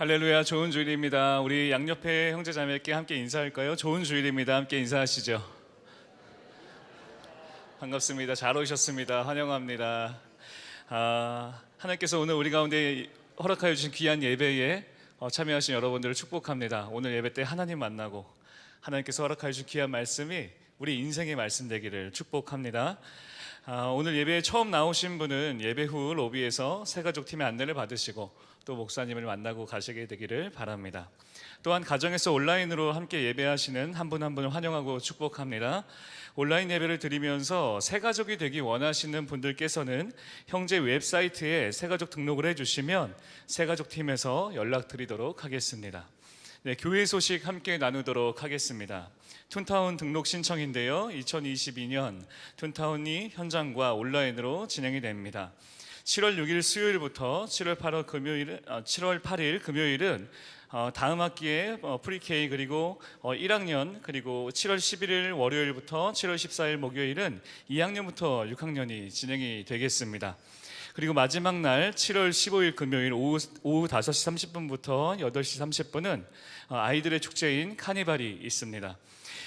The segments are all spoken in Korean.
할렐루야, 좋은 주일입니다. 우리 양옆에 형제자매께 함께 인사할까요? 좋은 주일입니다. 함께 인사하시죠. 반갑습니다. 잘 오셨습니다. 환영합니다. 하나님께서 오늘 우리 가운데 허락하여 주신 귀한 예배에 참여하신 여러분들을 축복합니다. 오늘 예배 때 하나님 만나고 하나님께서 허락하여 주신 귀한 말씀이 우리 인생의 말씀 되기를 축복합니다. 오늘 예배에 처음 나오신 분은 예배 후 로비에서 새가족 팀의 안내를 받으시고 또 목사님을 만나고 가시게 되기를 바랍니다. 또한 가정에서 온라인으로 함께 예배하시는 한 분 한 분을 환영하고 축복합니다. 온라인 예배를 드리면서 새가족이 되기 원하시는 분들께서는 형제 웹사이트에 새가족 등록을 해주시면 새가족팀에서 연락드리도록 하겠습니다. 네, 교회 소식 함께 나누도록 하겠습니다. 툰타운 등록 신청인데요, 2022년 툰타운이 현장과 온라인으로 진행이 됩니다. 7월 6일 수요일부터 7월 8일 금요일은 다음 학기에 프리K 그리고 1학년, 그리고 7월 11일 월요일부터 7월 14일 목요일은 2학년부터 6학년이 진행이 되겠습니다. 그리고 마지막 날 7월 15일 금요일 오후 5시 30분부터 8시 30분은 아이들의 축제인 카니발이 있습니다.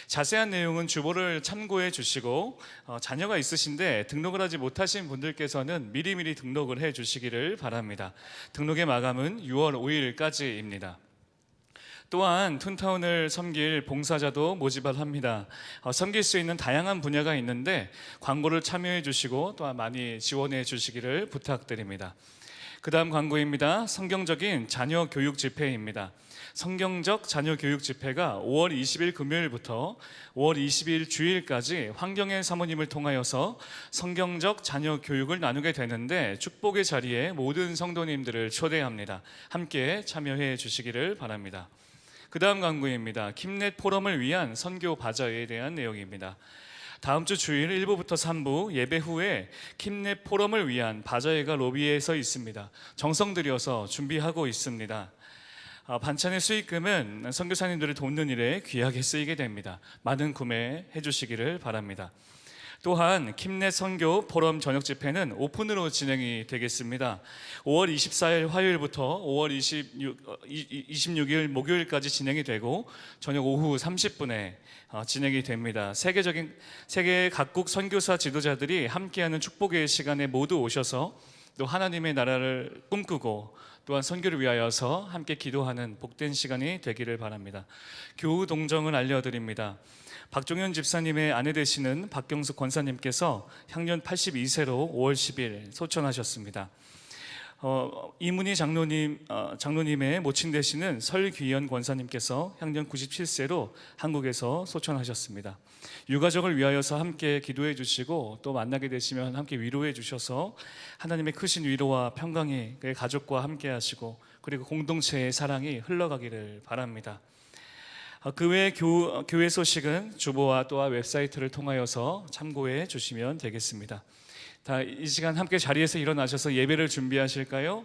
자세한 내용은 주보를 참고해 주시고 자녀가 있으신데 등록을 하지 못하신 분들께서는 미리미리 등록을 해 주시기를 바랍니다. 등록의 마감은 6월 5일까지입니다. 또한 툰타운을 섬길 봉사자도 모집을 합니다. 섬길 수 있는 다양한 분야가 있는데 광고를 참여해 주시고 또한 많이 지원해 주시기를 부탁드립니다. 그 다음 광고입니다. 성경적인 자녀 교육 집회입니다. 성경적 자녀 교육 집회가 5월 20일 금요일부터 5월 22일 주일까지 환경의 사모님을 통하여서 성경적 자녀 교육을 나누게 되는데 축복의 자리에 모든 성도님들을 초대합니다. 함께 참여해 주시기를 바랍니다. 그 다음 광고입니다. 킴넷 포럼을 위한 선교 바자회에 대한 내용입니다. 다음 주 주일 1부부터 3부 예배 후에 킴넷 포럼을 위한 바자회가 로비에서 있습니다. 정성 들여서 준비하고 있습니다. 반찬의 수익금은 선교사님들을 돕는 일에 귀하게 쓰이게 됩니다. 많은 구매해 주시기를 바랍니다. 또한 킴넷 선교 포럼 저녁 집회는 오픈으로 진행이 되겠습니다. 5월 24일 화요일부터 5월 26일 목요일까지 진행이 되고 저녁 오후 30분에 진행이 됩니다. 세계 각국 선교사 지도자들이 함께하는 축복의 시간에 모두 오셔서 또 하나님의 나라를 꿈꾸고 또한 선교를 위하여서 함께 기도하는 복된 시간이 되기를 바랍니다. 교우 동정을 알려드립니다. 박종현 집사님의 아내 되시는 박경숙 권사님께서 향년 82세로 5월 10일 소천하셨습니다. 이문희 장로님의 모친 되시는 설귀연 권사님께서 향년 97세로 한국에서 소천하셨습니다. 유가족을 위하여서 함께 기도해 주시고 또 만나게 되시면 함께 위로해 주셔서 하나님의 크신 위로와 평강이 그의 가족과 함께 하시고 그리고 공동체의 사랑이 흘러가기를 바랍니다. 그 외 교회 소식은 주보와 또한 웹사이트를 통하여서 참고해 주시면 되겠습니다. 이 시간 함께 자리에서 일어나셔서 예배를 준비하실까요?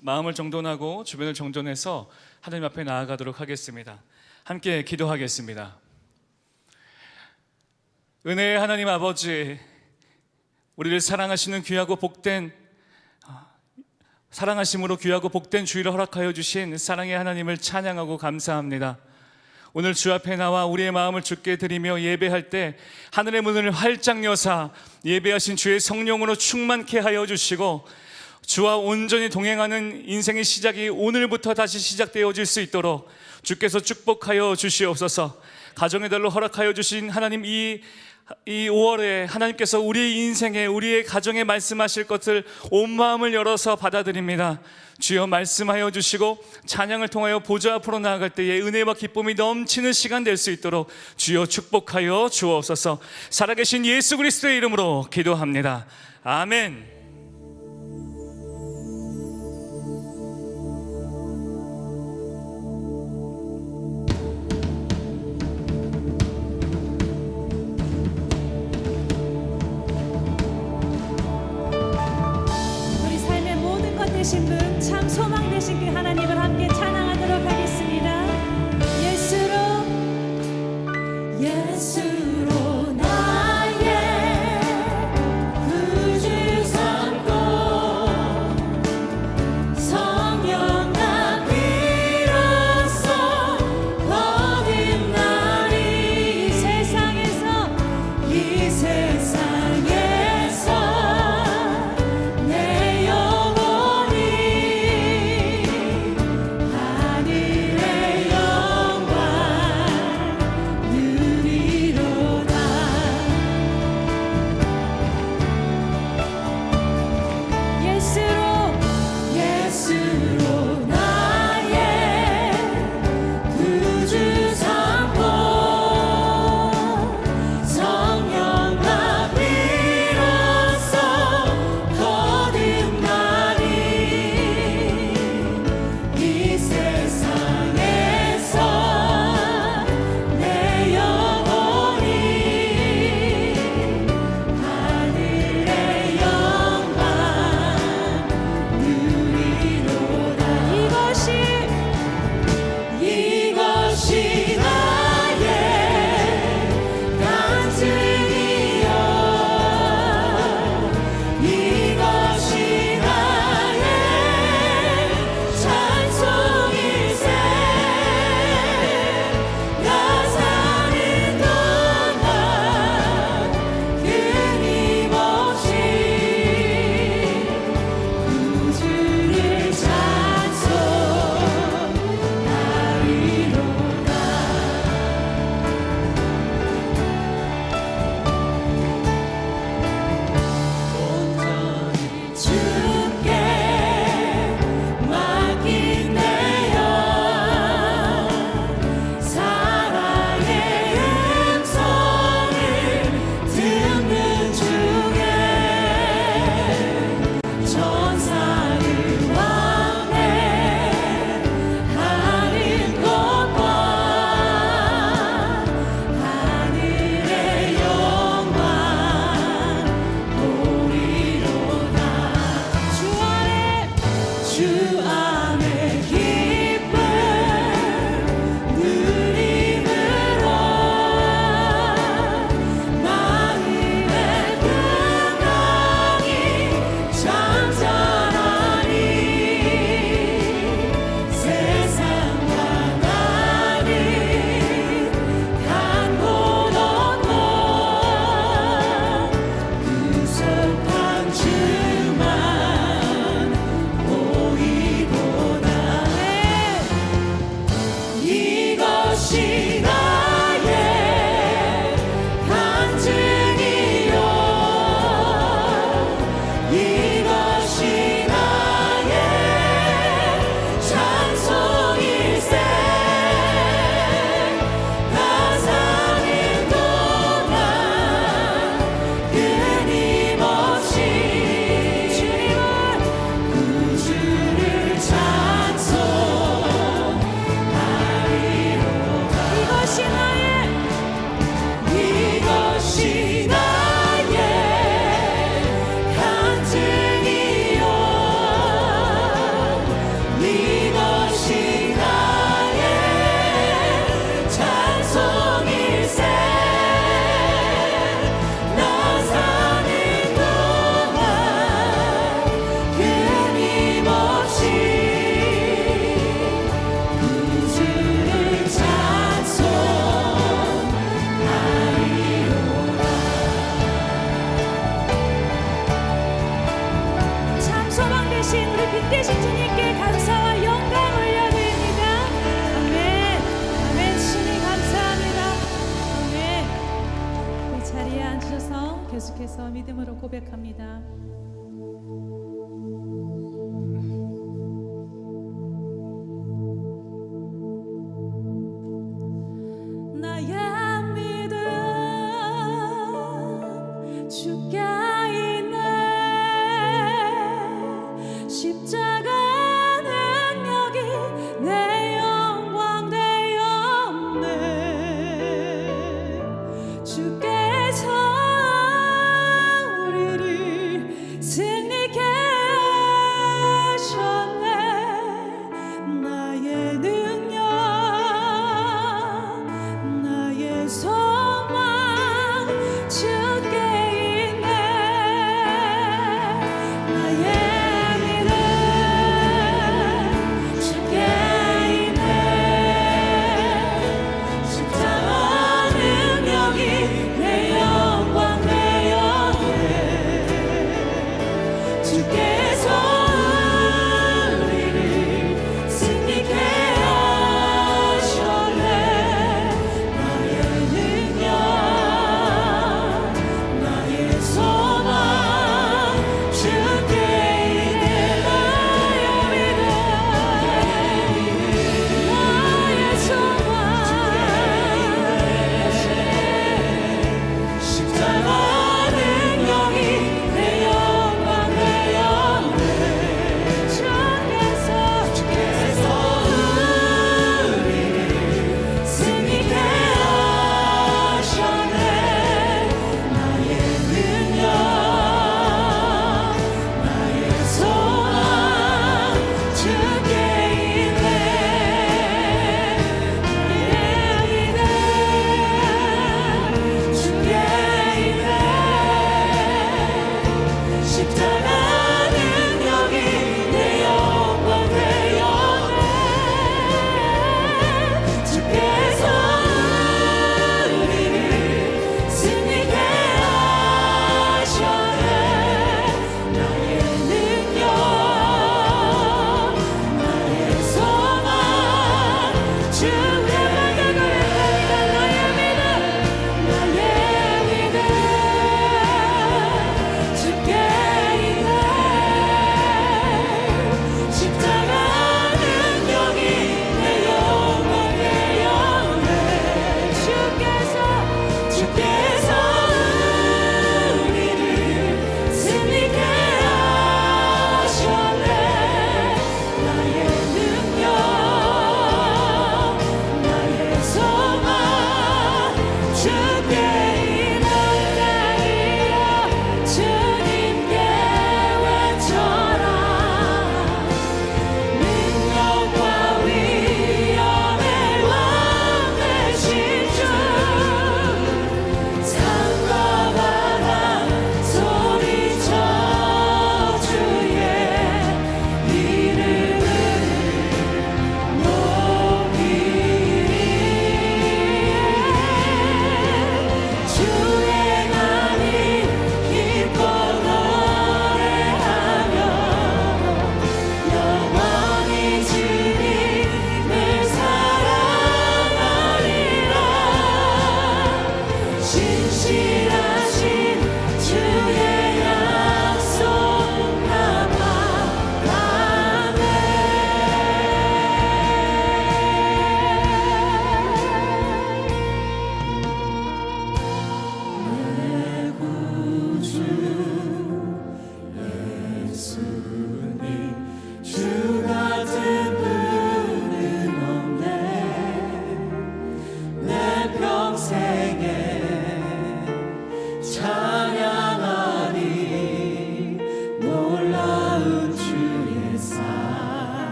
마음을 정돈하고 주변을 정돈해서 하나님 앞에 나아가도록 하겠습니다. 함께 기도하겠습니다. 은혜의 하나님 아버지, 우리를 사랑하시는 귀하고 복된 사랑하심으로 귀하고 복된 주일을 허락하여 주신 사랑의 하나님을 찬양하고 감사합니다. 오늘 주 앞에 나와 우리의 마음을 주께 드리며 예배할 때 하늘의 문을 활짝 여사 예배하신 주의 성령으로 충만케 하여 주시고 주와 온전히 동행하는 인생의 시작이 오늘부터 다시 시작되어질 수 있도록 주께서 축복하여 주시옵소서. 가정의 달로 허락하여 주신 하나님, 이 5월에 하나님께서 우리의 인생에 우리의 가정에 말씀하실 것을 온 마음을 열어서 받아들입니다. 주여 말씀하여 주시고 찬양을 통하여 보좌 앞으로 나아갈 때에 은혜와 기쁨이 넘치는 시간 될 수 있도록 주여 축복하여 주옵소서. 살아계신 예수 그리스도의 이름으로 기도합니다. 아멘. 되신 분, 참 소망 되신 그 하나님을 함께 찬양하도록 하겠습니다. 예수로 나의 구주사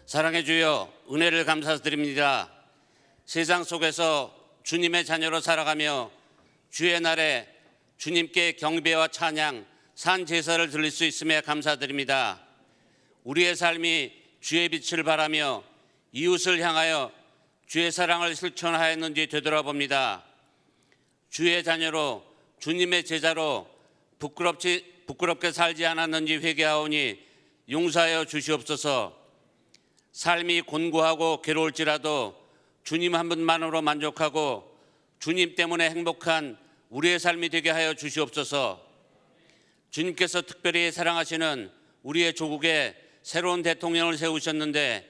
사랑해 주여 은혜를 감사드립니다. 세상 속에서 주님의 자녀로 살아가며 주의 날에 주님께 경배와 찬양, 산 제사를 드릴 수 있음에 감사드립니다. 우리의 삶이 주의 빛을 바라며 이웃을 향하여 주의 사랑을 실천하였는지 되돌아봅니다. 주의 자녀로 주님의 제자로 부끄럽게 살지 않았는지 회개하오니 용서하여 주시옵소서. 삶이 곤고하고 괴로울지라도 주님 한 분만으로 만족하고 주님 때문에 행복한 우리의 삶이 되게 하여 주시옵소서. 주님께서 특별히 사랑하시는 우리의 조국에 새로운 대통령을 세우셨는데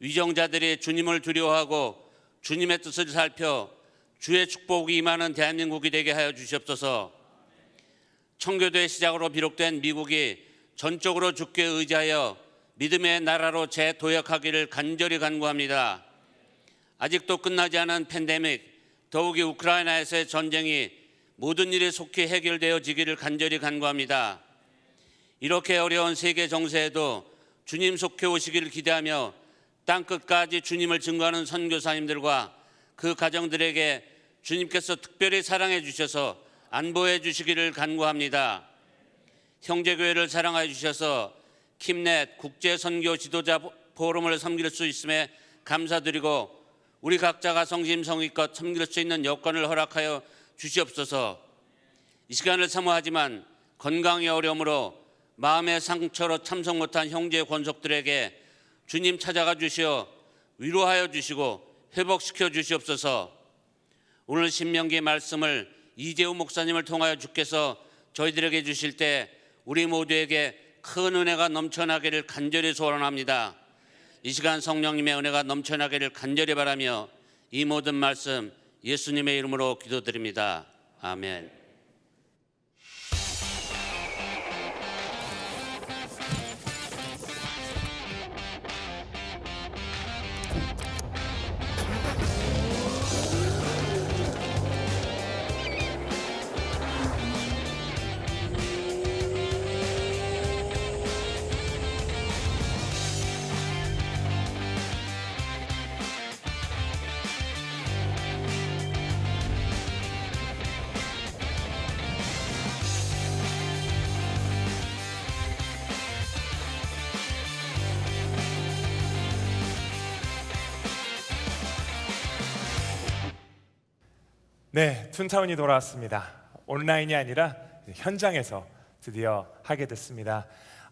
위정자들이 주님을 두려워하고 주님의 뜻을 살펴 주의 축복이 임하는 대한민국이 되게 하여 주시옵소서. 청교도의 시작으로 비롯된 미국이 전적으로 주께 의지하여 믿음의 나라로 재도약하기를 간절히 간구합니다. 아직도 끝나지 않은 팬데믹, 더욱이 우크라이나에서의 전쟁이 모든 일이 속히 해결되어지기를 간절히 간구합니다. 이렇게 어려운 세계 정세에도 주님 속해 오시기를 기대하며 땅끝까지 주님을 증거하는 선교사님들과 그 가정들에게 주님께서 특별히 사랑해 주셔서 안보해 주시기를 간구합니다. 형제교회를 사랑하여 주셔서 킴넷 국제선교 지도자 포럼을 섬길 수 있음에 감사드리고 우리 각자가 성심성의껏 섬길 수 있는 여건을 허락하여 주시옵소서. 이 시간을 사모하지만 건강의 어려움으로 마음의 상처로 참석 못한 형제 권속들에게 주님 찾아가 주시어 위로하여 주시고 회복시켜 주시옵소서. 오늘 신명기 말씀을 이재우 목사님을 통하여 주께서 저희들에게 주실 때 우리 모두에게 큰 은혜가 넘쳐나기를 간절히 소원합니다. 이 시간 성령님의 은혜가 넘쳐나기를 간절히 바라며 이 모든 말씀 예수님의 이름으로 기도드립니다. 아멘. 네, 툰타운이 돌아왔습니다. 온라인이 아니라 현장에서 드디어 하게 됐습니다.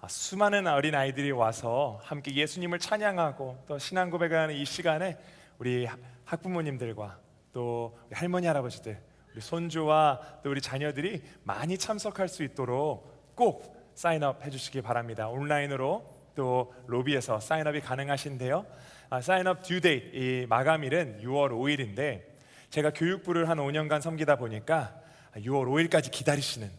수많은 어린 아이들이 와서 함께 예수님을 찬양하고 또 신앙 고백하는 이 시간에 우리 학부모님들과 또 우리 할머니 할아버지들, 우리 손주와 또 우리 자녀들이 많이 참석할 수 있도록 꼭 사인업 해주시기 바랍니다. 온라인으로 또 로비에서 사인업이 가능하신데요. 사인업 듀데이, 이 마감일은 6월 5일인데 제가 교육부를 한 5년간 섬기다 보니까 6월 5일까지 기다리시는,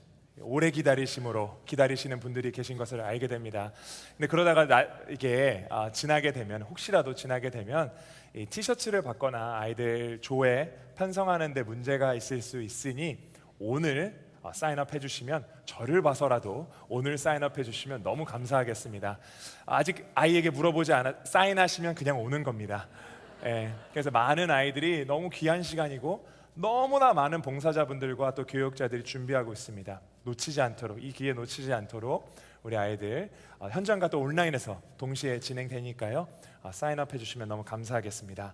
오래 기다리심으로 기다리시는 분들이 계신 것을 알게 됩니다. 근데 그러다가 이게 지나게 되면, 혹시라도 지나게 되면 이 티셔츠를 받거나 아이들 조에 편성하는 데 문제가 있을 수 있으니 오늘 사인업 해주시면, 저를 봐서라도 오늘 사인업 해주시면 너무 감사하겠습니다. 아직 아이에게 물어보지 않아 사인하시면 그냥 오는 겁니다. 그래서 많은 아이들이 너무 귀한 시간이고 너무나 많은 봉사자분들과 또 교육자들이 준비하고 있습니다. 놓치지 않도록, 이 기회 놓치지 않도록 우리 아이들 현장과 또 온라인에서 동시에 진행되니까요. 사인업 해주시면 너무 감사하겠습니다.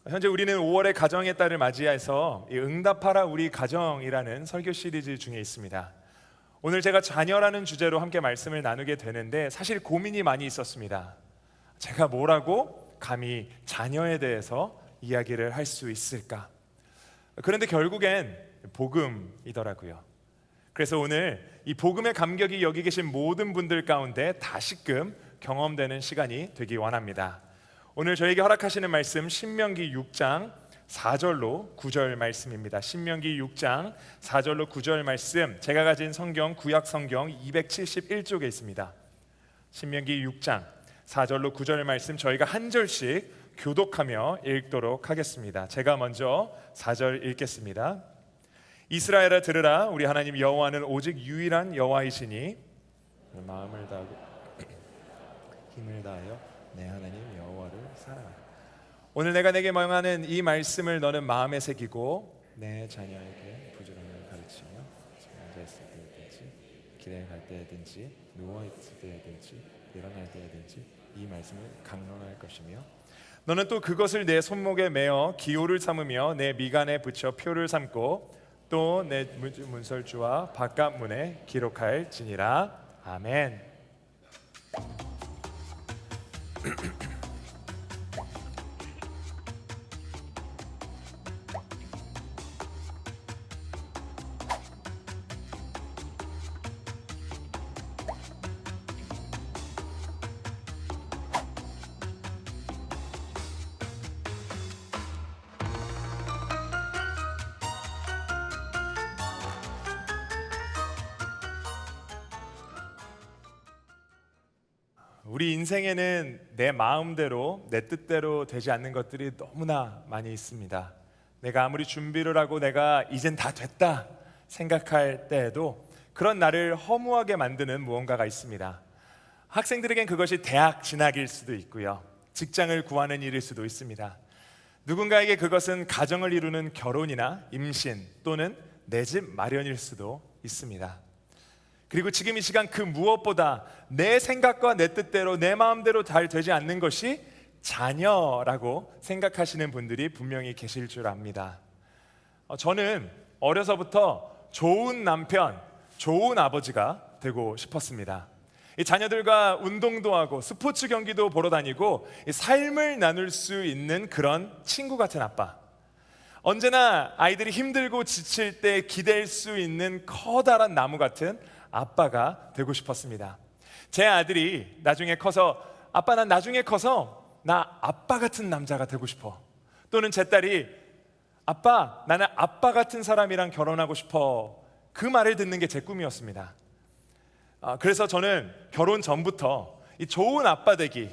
현재 우리는 5월의 가정의 달을 맞이해서 응답하라 우리 가정이라는 설교 시리즈 중에 있습니다. 오늘 제가 자녀라는 주제로 함께 말씀을 나누게 되는데 사실 고민이 많이 있었습니다. 제가 뭐라고 감히 자녀에 대해서 이야기를 할 수 있을까? 그런데 결국엔 복음이더라고요. 그래서 오늘 이 복음의 감격이 여기 계신 모든 분들 가운데 다시금 경험되는 시간이 되기 원합니다. 오늘 저에게 허락하시는 말씀 신명기 6장 4절로 9절 말씀입니다. 신명기 6장 4절로 9절 말씀, 제가 가진 성경 구약 성경 271쪽에 있습니다. 신명기 6장 4절로 9절 말씀 저희가 한 절씩 교독하며 읽도록 하겠습니다. 제가 먼저 4절 읽겠습니다. 이스라엘아 들으라, 우리 하나님 여호와는 오직 유일한 여호와이시니 마음을 다하고 힘을 다하여 내 하나님 여호와를 사랑하라. 오늘 내가 내게 명하는 이 말씀을 너는 마음에 새기고 내 자녀에게 부지런히 가르치며 앉아 있을 때든지 길에 갈 때든지 누워 있을 때든지 일어날 때든지 이 말씀을 강론할 것이며 너는 또 그것을 내 손목에 매어 기호를 삼으며 내 미간에 붙여 표를 삼고 또 내 문설주와 바깥 문에 기록할지니라. 아멘. 우리 인생에는 내 마음대로 내 뜻대로 되지 않는 것들이 너무나 많이 있습니다. 내가 아무리 준비를 하고 내가 이젠 다 됐다 생각할 때에도 그런 나를 허무하게 만드는 무언가가 있습니다. 학생들에겐 그것이 대학 진학일 수도 있고요, 직장을 구하는 일일 수도 있습니다. 누군가에게 그것은 가정을 이루는 결혼이나 임신 또는 내 집 마련일 수도 있습니다. 그리고 지금 이 시간 그 무엇보다 내 생각과 내 뜻대로 내 마음대로 잘 되지 않는 것이 자녀라고 생각하시는 분들이 분명히 계실 줄 압니다. 저는 어려서부터 좋은 남편, 좋은 아버지가 되고 싶었습니다. 이 자녀들과 운동도 하고 스포츠 경기도 보러 다니고 삶을 나눌 수 있는 그런 친구 같은 아빠, 언제나 아이들이 힘들고 지칠 때 기댈 수 있는 커다란 나무 같은 아빠가 되고 싶었습니다. 제 아들이 나중에 커서 아빠 난 나중에 커서 나 아빠 같은 남자가 되고 싶어, 또는 제 딸이 아빠 나는 아빠 같은 사람이랑 결혼하고 싶어, 그 말을 듣는 게 제 꿈이었습니다. 그래서 저는 결혼 전부터 이 좋은 아빠 되기,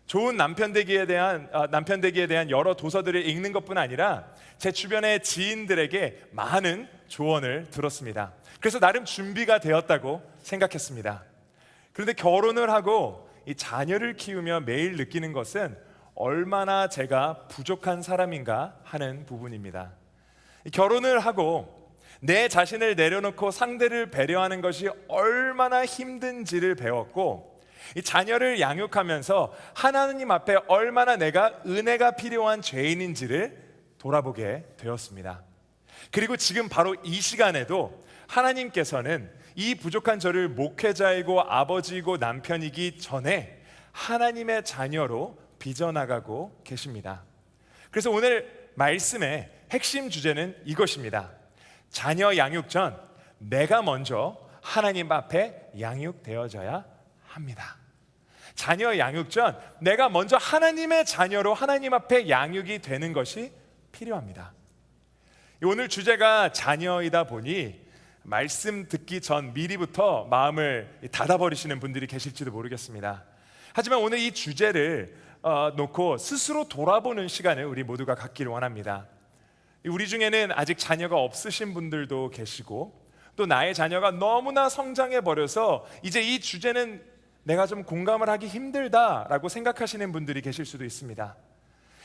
좋은 남편 되기에 대한 여러 도서들을 읽는 것뿐 아니라 제 주변의 지인들에게 많은 조언을 들었습니다. 그래서 나름 준비가 되었다고 생각했습니다. 그런데 결혼을 하고 이 자녀를 키우며 매일 느끼는 것은 얼마나 제가 부족한 사람인가 하는 부분입니다. 결혼을 하고 내 자신을 내려놓고 상대를 배려하는 것이 얼마나 힘든지를 배웠고, 이 자녀를 양육하면서 하나님 앞에 얼마나 내가 은혜가 필요한 죄인인지를 돌아보게 되었습니다. 그리고 지금 바로 이 시간에도 하나님께서는 이 부족한 저를 목회자이고 아버지이고 남편이기 전에 하나님의 자녀로 빚어나가고 계십니다. 그래서 오늘 말씀의 핵심 주제는 이것입니다. 자녀 양육 전 내가 먼저 하나님 앞에 양육되어져야 합니다. 자녀 양육 전 내가 먼저 하나님의 자녀로 하나님 앞에 양육이 되는 것이 필요합니다. 오늘 주제가 자녀이다 보니 말씀 듣기 전 미리부터 마음을 닫아버리시는 분들이 계실지도 모르겠습니다. 하지만 오늘 이 주제를 놓고 스스로 돌아보는 시간을 우리 모두가 갖기를 원합니다. 우리 중에는 아직 자녀가 없으신 분들도 계시고, 또 나의 자녀가 너무나 성장해버려서 이제 이 주제는 내가 좀 공감을 하기 힘들다라고 생각하시는 분들이 계실 수도 있습니다.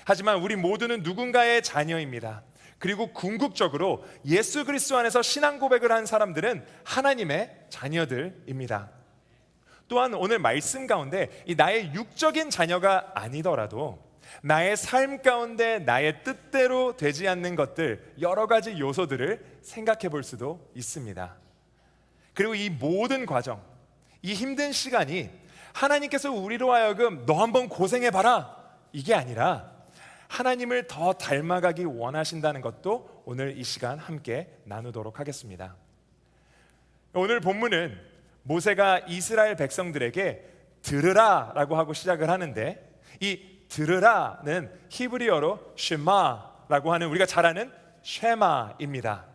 하지만 우리 모두는 누군가의 자녀입니다. 그리고 궁극적으로 예수 그리스도 안에서 신앙 고백을 한 사람들은 하나님의 자녀들입니다. 또한 오늘 말씀 가운데 이 나의 육적인 자녀가 아니더라도 나의 삶 가운데 나의 뜻대로 되지 않는 것들, 여러 가지 요소들을 생각해 볼 수도 있습니다. 그리고 이 모든 과정, 이 힘든 시간이 하나님께서 우리로 하여금 너 한번 고생해봐라 이게 아니라 하나님을 더 닮아가기 원하신다는 것도 오늘 이 시간 함께 나누도록 하겠습니다. 오늘 본문은 모세가 이스라엘 백성들에게 들으라 라고 하고 시작을 하는데, 이 들으라는 히브리어로 쉐마라고 하는 우리가 잘 아는 쉐마입니다.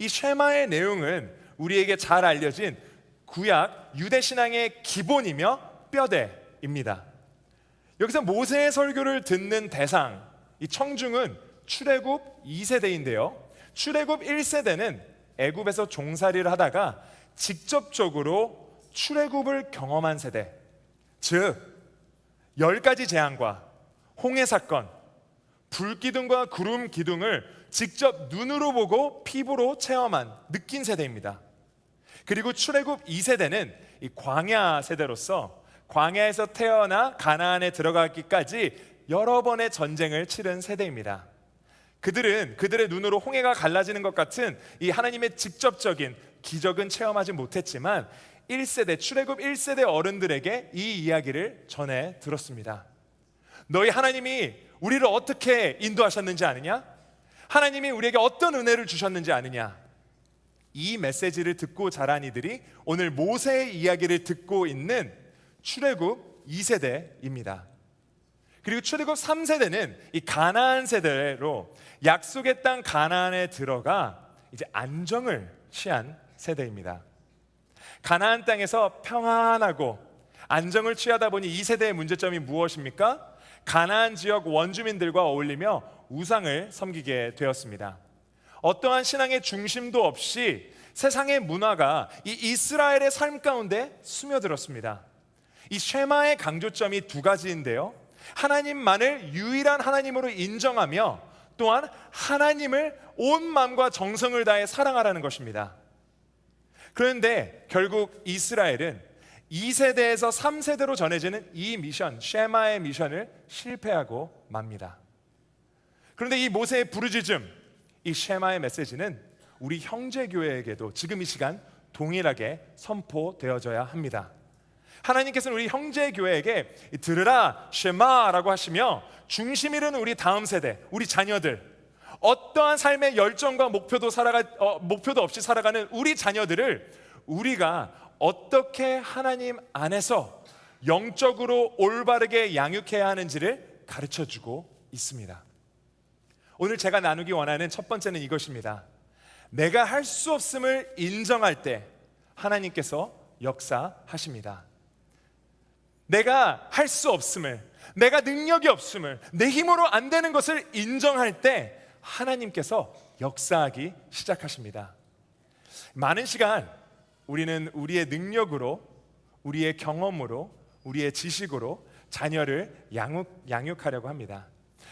이 쉐마의 내용은 우리에게 잘 알려진 구약 유대 신앙의 기본이며 뼈대입니다. 여기서 모세의 설교를 듣는 대상, 이 청중은 출애굽 2세대인데요 출애굽 1세대는 애굽에서 종살이를 하다가 직접적으로 출애굽을 경험한 세대, 즉 10가지 재앙과 홍해 사건, 불기둥과 구름 기둥을 직접 눈으로 보고 피부로 체험한, 느낀 세대입니다. 그리고 출애굽 2세대는 이 광야 세대로서 광야에서 태어나 가나안에 들어가기까지 여러 번의 전쟁을 치른 세대입니다. 그들은 그들의 눈으로 홍해가 갈라지는 것 같은 이 하나님의 직접적인 기적은 체험하지 못했지만 1세대, 출애굽 1세대 어른들에게 이 이야기를 전해 들었습니다. 너희 하나님이 우리를 어떻게 인도하셨는지 아느냐? 하나님이 우리에게 어떤 은혜를 주셨는지 아느냐? 이 메시지를 듣고 자란 이들이 오늘 모세의 이야기를 듣고 있는 출애굽 2세대입니다. 그리고 출애굽 3세대는 이 가나안 세대로 약속의 땅 가나안에 들어가 이제 안정을 취한 세대입니다. 가나안 땅에서 평안하고 안정을 취하다 보니 이 세대의 문제점이 무엇입니까? 가나안 지역 원주민들과 어울리며 우상을 섬기게 되었습니다. 어떠한 신앙의 중심도 없이 세상의 문화가 이 이스라엘의 삶 가운데 스며들었습니다. 이 쉐마의 강조점이 두 가지인데요, 하나님만을 유일한 하나님으로 인정하며 또한 하나님을 온 마음과 정성을 다해 사랑하라는 것입니다. 그런데 결국 이스라엘은 2세대에서 3세대로 전해지는 이 미션, 쉐마의 미션을 실패하고 맙니다. 그런데 이 모세의 부르짖음, 이 쉐마의 메시지는 우리 형제교회에게도 지금 이 시간 동일하게 선포되어져야 합니다. 하나님께서는 우리 형제교회에게 들으라 쉐마라고 하시며 중심 잃은 우리 다음 세대, 우리 자녀들, 어떠한 삶의 열정과 목표도 없이 살아가는 우리 자녀들을 우리가 어떻게 하나님 안에서 영적으로 올바르게 양육해야 하는지를 가르쳐주고 있습니다. 오늘 제가 나누기 원하는 첫 번째는 이것입니다. 내가 할 수 없음을 인정할 때 하나님께서 역사하십니다. 내가 할 수 없음을, 내가 능력이 없음을, 내 힘으로 안 되는 것을 인정할 때 하나님께서 역사하기 시작하십니다. 많은 시간 우리는 우리의 능력으로, 우리의 경험으로, 우리의 지식으로 자녀를 양육하려고 합니다.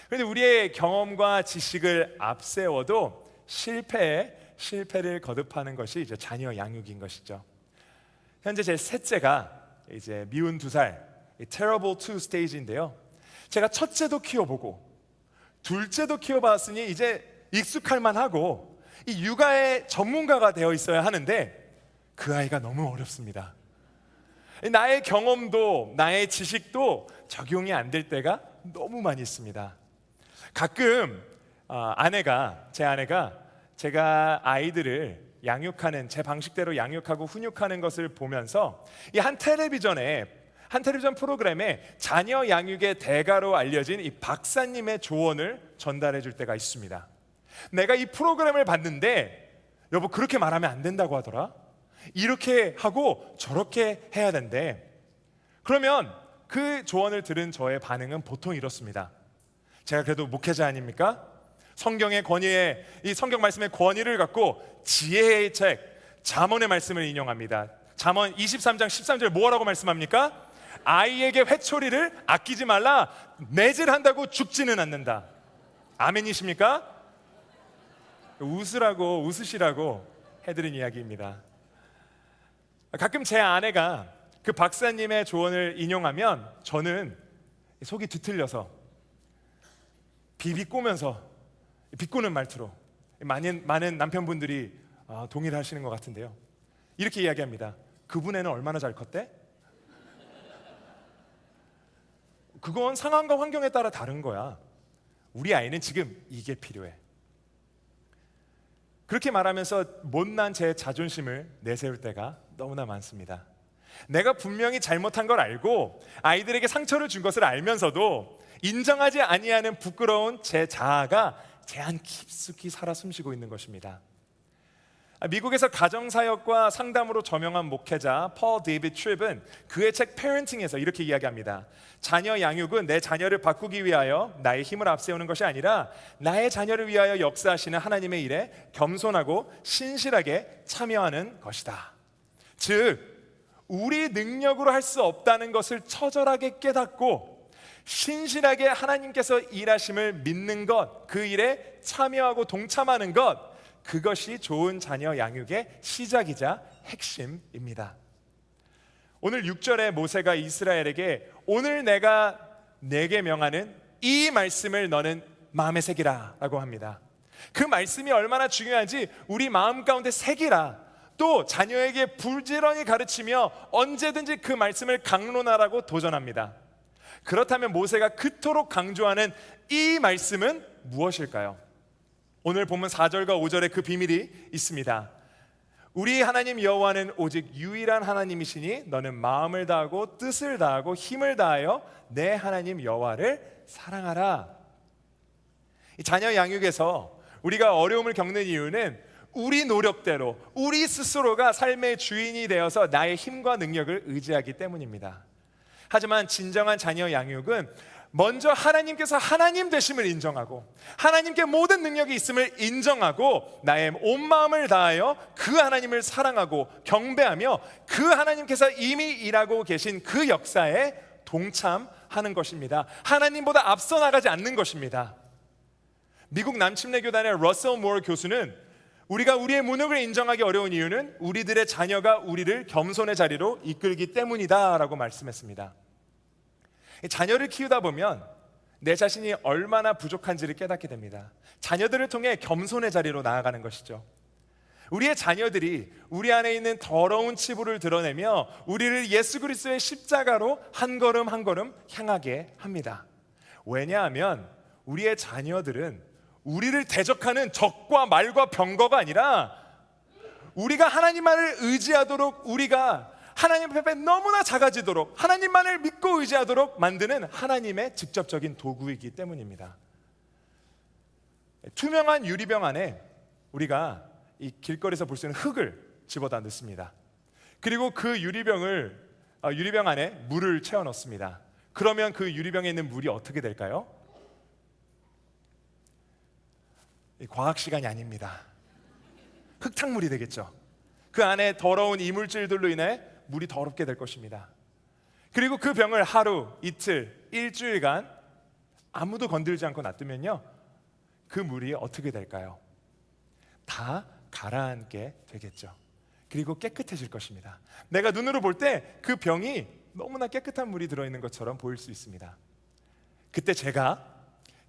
그런데 우리의 경험과 지식을 앞세워도 실패를 거듭하는 것이 이제 자녀 양육인 것이죠. 현재 제 셋째가 이제 미운 2살, terrible 2 스테이지인데요. 제가 첫째도 키워보고 둘째도 키워봤으니 이제 익숙할 만하고 이 육아의 전문가가 되어 있어야 하는데 그 아이가 너무 어렵습니다. 나의 경험도 나의 지식도 적용이 안 될 때가 너무 많이 있습니다. 가끔 제 아내가 제가 아이들을 양육하는, 제 방식대로 양육하고 훈육하는 것을 보면서 이 한 텔레비전 프로그램에 자녀 양육의 대가로 알려진 이 박사님의 조언을 전달해 줄 때가 있습니다. 내가 이 프로그램을 봤는데 여보 그렇게 말하면 안 된다고 하더라. 이렇게 하고 저렇게 해야 된대. 그러면 그 조언을 들은 저의 반응은 보통 이렇습니다. 제가 그래도 목회자 아닙니까? 성경의 권위에, 이 성경 말씀의 권위를 갖고 지혜의 책 잠언의 말씀을 인용합니다. 잠언 23장 13절 뭐라고 말씀합니까? 아이에게 회초리를 아끼지 말라. 매질한다고 죽지는 않는다. 아멘이십니까? 웃으시라고 해드린 이야기입니다. 가끔 제 아내가 그 박사님의 조언을 인용하면 저는 속이 뒤틀려서 비꼬는 말투로, 많은 남편분들이 동일하시는 것 같은데요, 이렇게 이야기합니다. 그분 애는 얼마나 잘 컸대? 그건 상황과 환경에 따라 다른 거야. 우리 아이는 지금 이게 필요해. 그렇게 말하면서 못난 제 자존심을 내세울 때가 너무나 많습니다. 내가 분명히 잘못한 걸 알고 아이들에게 상처를 준 것을 알면서도 인정하지 아니하는 부끄러운 제 자아가 제 안 깊숙이 살아 숨쉬고 있는 것입니다. 미국에서 가정사역과 상담으로 저명한 목회자 폴 데이비드 트립은 그의 책 페런팅에서 이렇게 이야기합니다. 자녀 양육은 내 자녀를 바꾸기 위하여 나의 힘을 앞세우는 것이 아니라 나의 자녀를 위하여 역사하시는 하나님의 일에 겸손하고 신실하게 참여하는 것이다. 즉 우리 능력으로 할 수 없다는 것을 처절하게 깨닫고 신실하게 하나님께서 일하심을 믿는 것, 그 일에 참여하고 동참하는 것, 그것이 좋은 자녀 양육의 시작이자 핵심입니다. 오늘 6절에 모세가 이스라엘에게 오늘 내가 내게 명하는 이 말씀을 너는 마음에 새기라 라고 합니다. 그 말씀이 얼마나 중요한지 우리 마음 가운데 새기라, 또 자녀에게 부지런히 가르치며 언제든지 그 말씀을 강론하라고 도전합니다. 그렇다면 모세가 그토록 강조하는 이 말씀은 무엇일까요? 오늘 본문 4절과 5절에 그 비밀이 있습니다. 우리 하나님 여호와는 오직 유일한 하나님이시니 너는 마음을 다하고 뜻을 다하고 힘을 다하여 내 하나님 여호와를 사랑하라. 이 자녀 양육에서 우리가 어려움을 겪는 이유는 우리 노력대로 우리 스스로가 삶의 주인이 되어서 나의 힘과 능력을 의지하기 때문입니다. 하지만 진정한 자녀 양육은 먼저 하나님께서 하나님 되심을 인정하고 하나님께 모든 능력이 있음을 인정하고 나의 온 마음을 다하여 그 하나님을 사랑하고 경배하며 그 하나님께서 이미 일하고 계신 그 역사에 동참하는 것입니다. 하나님보다 앞서 나가지 않는 것입니다. 미국 남침례교단의 러셀 모어 교수는 우리가 우리의 무능을 인정하기 어려운 이유는 우리들의 자녀가 우리를 겸손의 자리로 이끌기 때문이다 라고 말씀했습니다. 자녀를 키우다 보면 내 자신이 얼마나 부족한지를 깨닫게 됩니다. 자녀들을 통해 겸손의 자리로 나아가는 것이죠. 우리의 자녀들이 우리 안에 있는 더러운 치부를 드러내며 우리를 예수 그리스도의 십자가로 한 걸음 한 걸음 향하게 합니다. 왜냐하면 우리의 자녀들은 우리를 대적하는 적과 말과 병거가 아니라 우리가 하나님만을 의지하도록, 우리가 하나님 앞에 너무나 작아지도록, 하나님만을 믿고 의지하도록 만드는 하나님의 직접적인 도구이기 때문입니다. 투명한 유리병 안에 우리가 이 길거리에서 볼 수 있는 흙을 집어다 넣습니다. 그리고 그 유리병 안에 물을 채워 넣습니다. 그러면 그 유리병에 있는 물이 어떻게 될까요? 과학 시간이 아닙니다. 흙탕물이 되겠죠. 그 안에 더러운 이물질들로 인해 물이 더럽게 될 것입니다. 그리고 그 병을 하루, 이틀, 일주일간 아무도 건들지 않고 놔두면요, 그 물이 어떻게 될까요? 다 가라앉게 되겠죠. 그리고 깨끗해질 것입니다. 내가 눈으로 볼 때 그 병이 너무나 깨끗한 물이 들어있는 것처럼 보일 수 있습니다. 그때 제가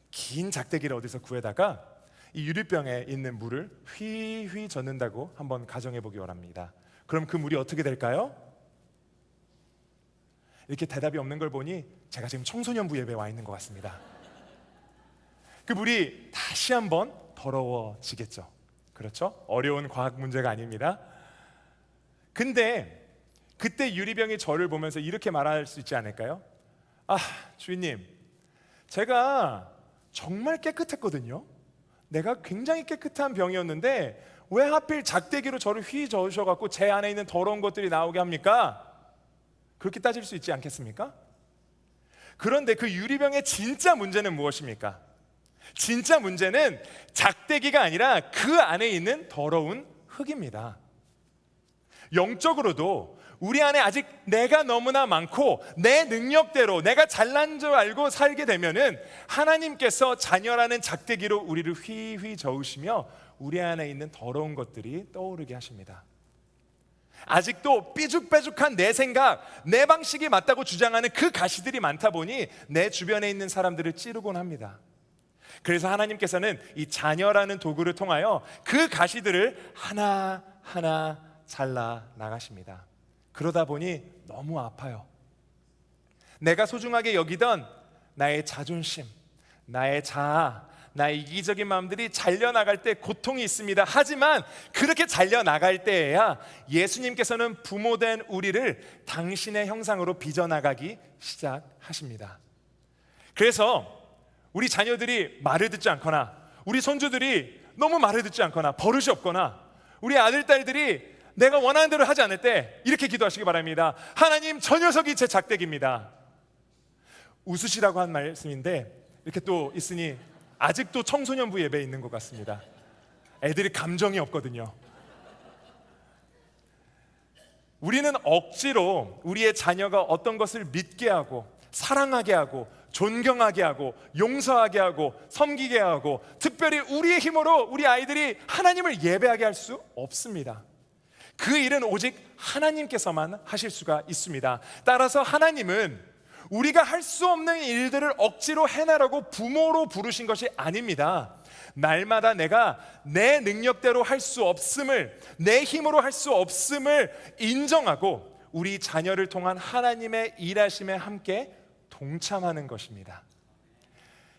긴 작대기를 어디서 구해다가 이 유리병에 있는 물을 휘휘 젓는다고 한번 가정해 보기 원합니다. 그럼 그 물이 어떻게 될까요? 이렇게 대답이 없는 걸 보니 제가 지금 청소년부 예배에 와 있는 것 같습니다. 그 물이 다시 한번 더러워지겠죠. 그렇죠? 어려운 과학 문제가 아닙니다. 근데 그때 유리병이 저를 보면서 이렇게 말할 수 있지 않을까요? 아, 주인님, 제가 정말 깨끗했거든요. 내가 굉장히 깨끗한 병이었는데 왜 하필 작대기로 저를 휘 저으셔갖고 제 안에 있는 더러운 것들이 나오게 합니까? 그렇게 따질 수 있지 않겠습니까? 그런데 그 유리병의 진짜 문제는 무엇입니까? 진짜 문제는 작대기가 아니라 그 안에 있는 더러운 흙입니다. 영적으로도 우리 안에 아직 내가 너무나 많고 내 능력대로 내가 잘난 줄 알고 살게 되면은 하나님께서 자녀라는 작대기로 우리를 휘휘 저으시며 우리 안에 있는 더러운 것들이 떠오르게 하십니다. 아직도 삐죽빼죽한 내 생각, 내 방식이 맞다고 주장하는 그 가시들이 많다 보니 내 주변에 있는 사람들을 찌르곤 합니다. 그래서 하나님께서는 이 자녀라는 도구를 통하여 그 가시들을 하나하나 잘라 나가십니다. 그러다 보니 너무 아파요. 내가 소중하게 여기던 나의 자존심, 나의 자아, 나의 이기적인 마음들이 잘려나갈 때 고통이 있습니다. 하지만 그렇게 잘려나갈 때에야 예수님께서는 부모된 우리를 당신의 형상으로 빚어나가기 시작하십니다. 그래서 우리 자녀들이 말을 듣지 않거나 우리 손주들이 너무 말을 듣지 않거나 버릇이 없거나 우리 아들, 딸들이 내가 원하는 대로 하지 않을 때 이렇게 기도하시기 바랍니다. 하나님, 저 녀석이 제 작대기입니다. 웃으시라고 한 말씀인데 이렇게 또 있으니 아직도 청소년부 예배에 있는 것 같습니다. 애들이 감정이 없거든요. 우리는 억지로 우리의 자녀가 어떤 것을 믿게 하고 사랑하게 하고 존경하게 하고 용서하게 하고 섬기게 하고 특별히 우리의 힘으로 우리 아이들이 하나님을 예배하게 할 수 없습니다. 그 일은 오직 하나님께서만 하실 수가 있습니다. 따라서 하나님은 우리가 할 수 없는 일들을 억지로 해내라고 부모로 부르신 것이 아닙니다. 날마다 내가 내 능력대로 할 수 없음을, 내 힘으로 할 수 없음을 인정하고 우리 자녀를 통한 하나님의 일하심에 함께 동참하는 것입니다.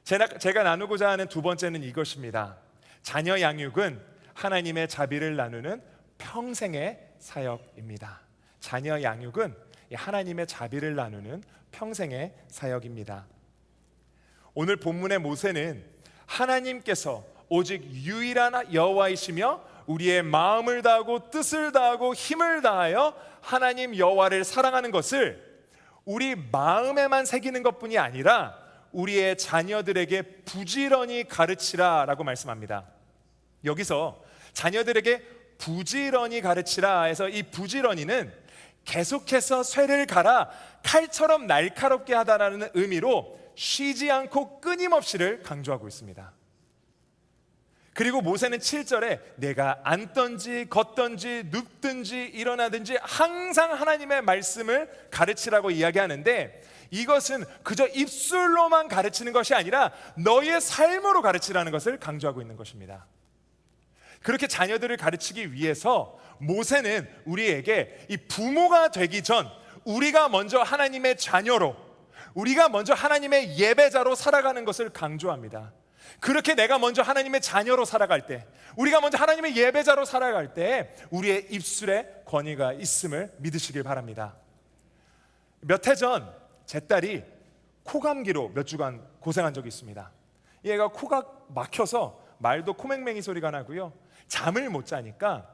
제가 나누고자 하는 두 번째는 이것입니다. 자녀 양육은 하나님의 자비를 나누는 평생의 사역입니다. 자녀 양육은 하나님의 자비를 나누는 평생의 사역입니다. 오늘 본문의 모세는 하나님께서 오직 유일한 여호와이시며 우리의 마음을 다하고 뜻을 다하고 힘을 다하여 하나님 여호와를 사랑하는 것을 우리 마음에만 새기는 것뿐이 아니라 우리의 자녀들에게 부지런히 가르치라 라고 말씀합니다. 여기서 자녀들에게 부지런히 가르치라 해서 이 부지런히는 계속해서 쇠를 갈아 칼처럼 날카롭게 하다라는 의미로 쉬지 않고 끊임없이를 강조하고 있습니다. 그리고 모세는 7절에 내가 앉든지 걷든지 눕든지 일어나든지 항상 하나님의 말씀을 가르치라고 이야기하는데, 이것은 그저 입술로만 가르치는 것이 아니라 너의 삶으로 가르치라는 것을 강조하고 있는 것입니다. 그렇게 자녀들을 가르치기 위해서 모세는 우리에게 이 부모가 되기 전 우리가 먼저 하나님의 자녀로, 우리가 먼저 하나님의 예배자로 살아가는 것을 강조합니다. 그렇게 내가 먼저 하나님의 자녀로 살아갈 때, 우리가 먼저 하나님의 예배자로 살아갈 때 우리의 입술에 권위가 있음을 믿으시길 바랍니다. 몇 해 전 제 딸이 코감기로 몇 주간 고생한 적이 있습니다. 얘가 코가 막혀서 말도 코맹맹이 소리가 나고요, 잠을 못 자니까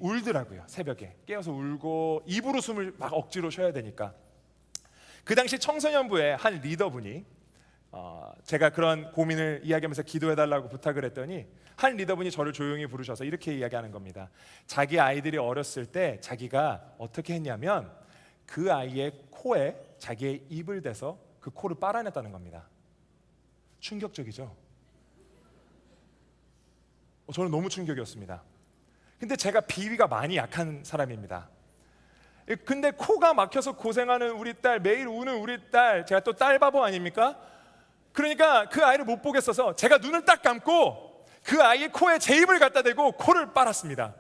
울더라고요. 새벽에 깨어서 울고 입으로 숨을 막 억지로 쉬어야 되니까. 그 당시 청소년부의 한 리더분이 제가 그런 고민을 이야기하면서 기도해달라고 부탁을 했더니 한 리더분이 저를 조용히 부르셔서 이렇게 이야기하는 겁니다. 자기 아이들이 어렸을 때 자기가 어떻게 했냐면 그 아이의 코에 자기의 입을 대서 그 코를 빨아냈다는 겁니다. 충격적이죠? 저는 너무 충격이었습니다. 근데 제가 비위가 많이 약한 사람입니다. 근데 코가 막혀서 고생하는 우리 딸, 매일 우는 우리 딸, 제가 또 딸 바보 아닙니까? 그러니까 그 아이를 못 보겠어서 제가 눈을 딱 감고 그 아이의 코에 제 입을 갖다 대고 코를 빨았습니다.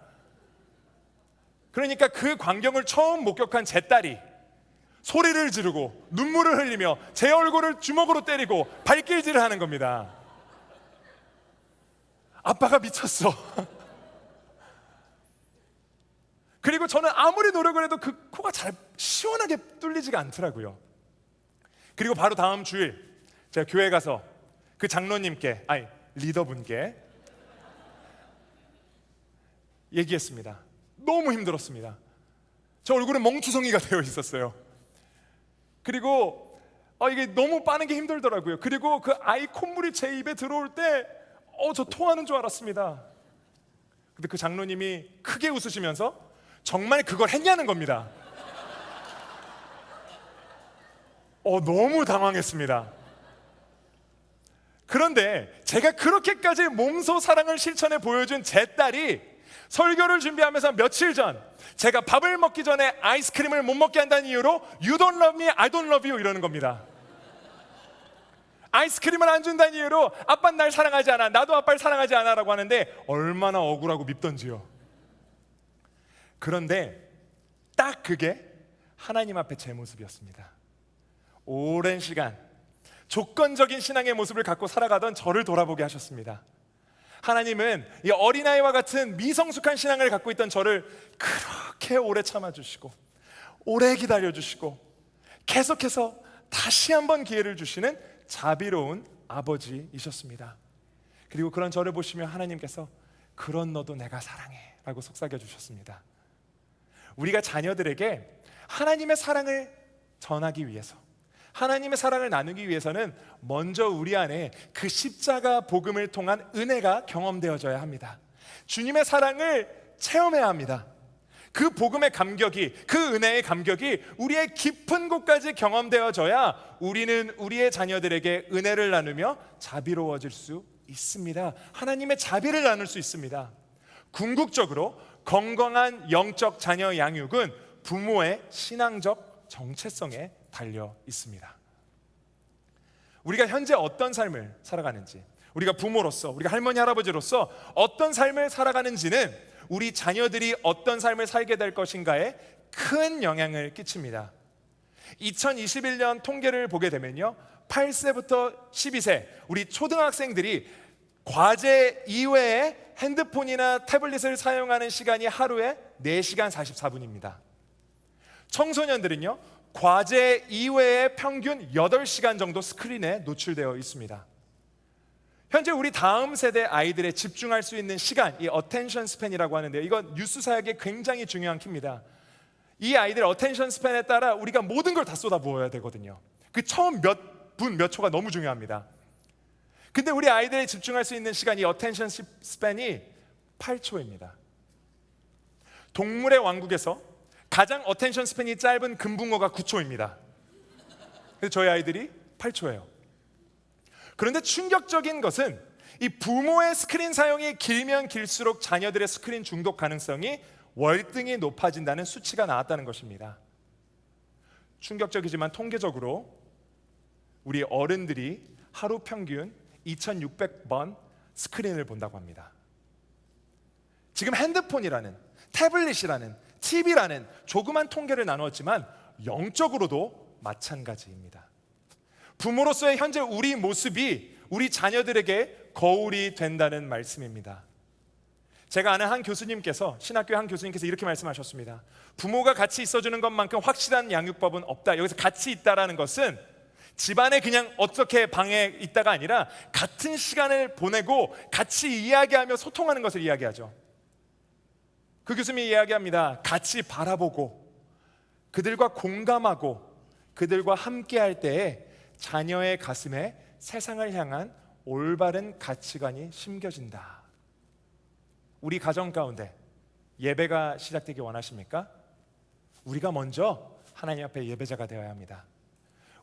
그러니까 그 광경을 처음 목격한 제 딸이 소리를 지르고 눈물을 흘리며 제 얼굴을 주먹으로 때리고 발길질을 하는 겁니다. 아빠가 미쳤어. 그리고 저는 아무리 노력을 해도 그 코가 잘 시원하게 뚫리지가 않더라고요. 그리고 바로 다음 주일 제가 교회 가서 그 장로님께, 리더분께 얘기했습니다. 너무 힘들었습니다. 저 얼굴은 멍투성이가 되어 있었어요. 그리고 이게 너무 빠는 게 힘들더라고요. 그리고 그 아이 콧물이 제 입에 들어올 때 저 토하는 줄 알았습니다. 근데 그 장로님이 크게 웃으시면서 정말 그걸 했냐는 겁니다. 너무 당황했습니다. 그런데 제가 그렇게까지 몸소 사랑을 실천해 보여준 제 딸이 설교를 준비하면서 며칠 전 제가 밥을 먹기 전에 아이스크림을 못 먹게 한다는 이유로 You don't love me, I don't love you 이러는 겁니다. 아이스크림을 안 준다는 이유로 아빠는 날 사랑하지 않아, 나도 아빠를 사랑하지 않아 라고 하는데 얼마나 억울하고 밉던지요. 그런데 딱 그게 하나님 앞에 제 모습이었습니다. 오랜 시간 조건적인 신앙의 모습을 갖고 살아가던 저를 돌아보게 하셨습니다. 하나님은 이 어린아이와 같은 미성숙한 신앙을 갖고 있던 저를 그렇게 오래 참아주시고 오래 기다려주시고 계속해서 다시 한번 기회를 주시는 자비로운 아버지이셨습니다. 그리고 그런 저를 보시며 하나님께서 그런 너도 내가 사랑해 라고 속삭여 주셨습니다. 우리가 자녀들에게 하나님의 사랑을 전하기 위해서, 하나님의 사랑을 나누기 위해서는 먼저 우리 안에 그 십자가 복음을 통한 은혜가 경험되어져야 합니다. 주님의 사랑을 체험해야 합니다. 그 복음의 감격이, 그 은혜의 감격이 우리의 깊은 곳까지 경험되어져야 우리는 우리의 자녀들에게 은혜를 나누며 자비로워질 수 있습니다. 하나님의 자비를 나눌 수 있습니다. 궁극적으로 건강한 영적 자녀 양육은 부모의 신앙적 정체성에 달려 있습니다. 우리가 현재 어떤 삶을 살아가는지, 우리가 부모로서, 우리가 할머니 할아버지로서 어떤 삶을 살아가는지는 우리 자녀들이 어떤 삶을 살게 될 것인가에 큰 영향을 끼칩니다. 2021년 통계를 보게 되면요, 8세부터 12세 우리 초등학생들이 과제 이외에 핸드폰이나 태블릿을 사용하는 시간이 하루에 4시간 44분입니다. 청소년들은요, 과제 이외에 평균 8시간 정도 스크린에 노출되어 있습니다. 현재 우리 다음 세대 아이들의 집중할 수 있는 시간, 이 어텐션 스팬이라고 하는데요, 이건 뉴스 사역에 굉장히 중요한 키입니다. 이 아이들의 어텐션 스팬에 따라 우리가 모든 걸 다 쏟아부어야 되거든요. 그 처음 몇 분, 몇 초가 너무 중요합니다. 근데 우리 아이들이 집중할 수 있는 시간, 이 어텐션 스팬이 8초입니다. 동물의 왕국에서 가장 어텐션 스팬이 짧은 금붕어가 9초입니다. 그래서 저희 아이들이 8초예요. 그런데 충격적인 것은 이 부모의 스크린 사용이 길면 길수록 자녀들의 스크린 중독 가능성이 월등히 높아진다는 수치가 나왔다는 것입니다. 충격적이지만 통계적으로 우리 어른들이 하루 평균 2600번 스크린을 본다고 합니다. 지금 핸드폰이라는, 태블릿이라는, TV라는 조그만 통계를 나누었지만 영적으로도 마찬가지입니다. 부모로서의 현재 우리 모습이 우리 자녀들에게 거울이 된다는 말씀입니다. 제가 아는 한 교수님께서, 신학교의 한 교수님께서 이렇게 말씀하셨습니다. 부모가 같이 있어주는 것만큼 확실한 양육법은 없다. 여기서 같이 있다라는 것은 집안에 그냥 어떻게 방에 있다가 아니라 같은 시간을 보내고 같이 이야기하며 소통하는 것을 이야기하죠. 그 교수님이 이야기합니다. 같이 바라보고 그들과 공감하고 그들과 함께할 때에 자녀의 가슴에 세상을 향한 올바른 가치관이 심겨진다. 우리 가정 가운데 예배가 시작되기 원하십니까? 우리가 먼저 하나님 앞에 예배자가 되어야 합니다.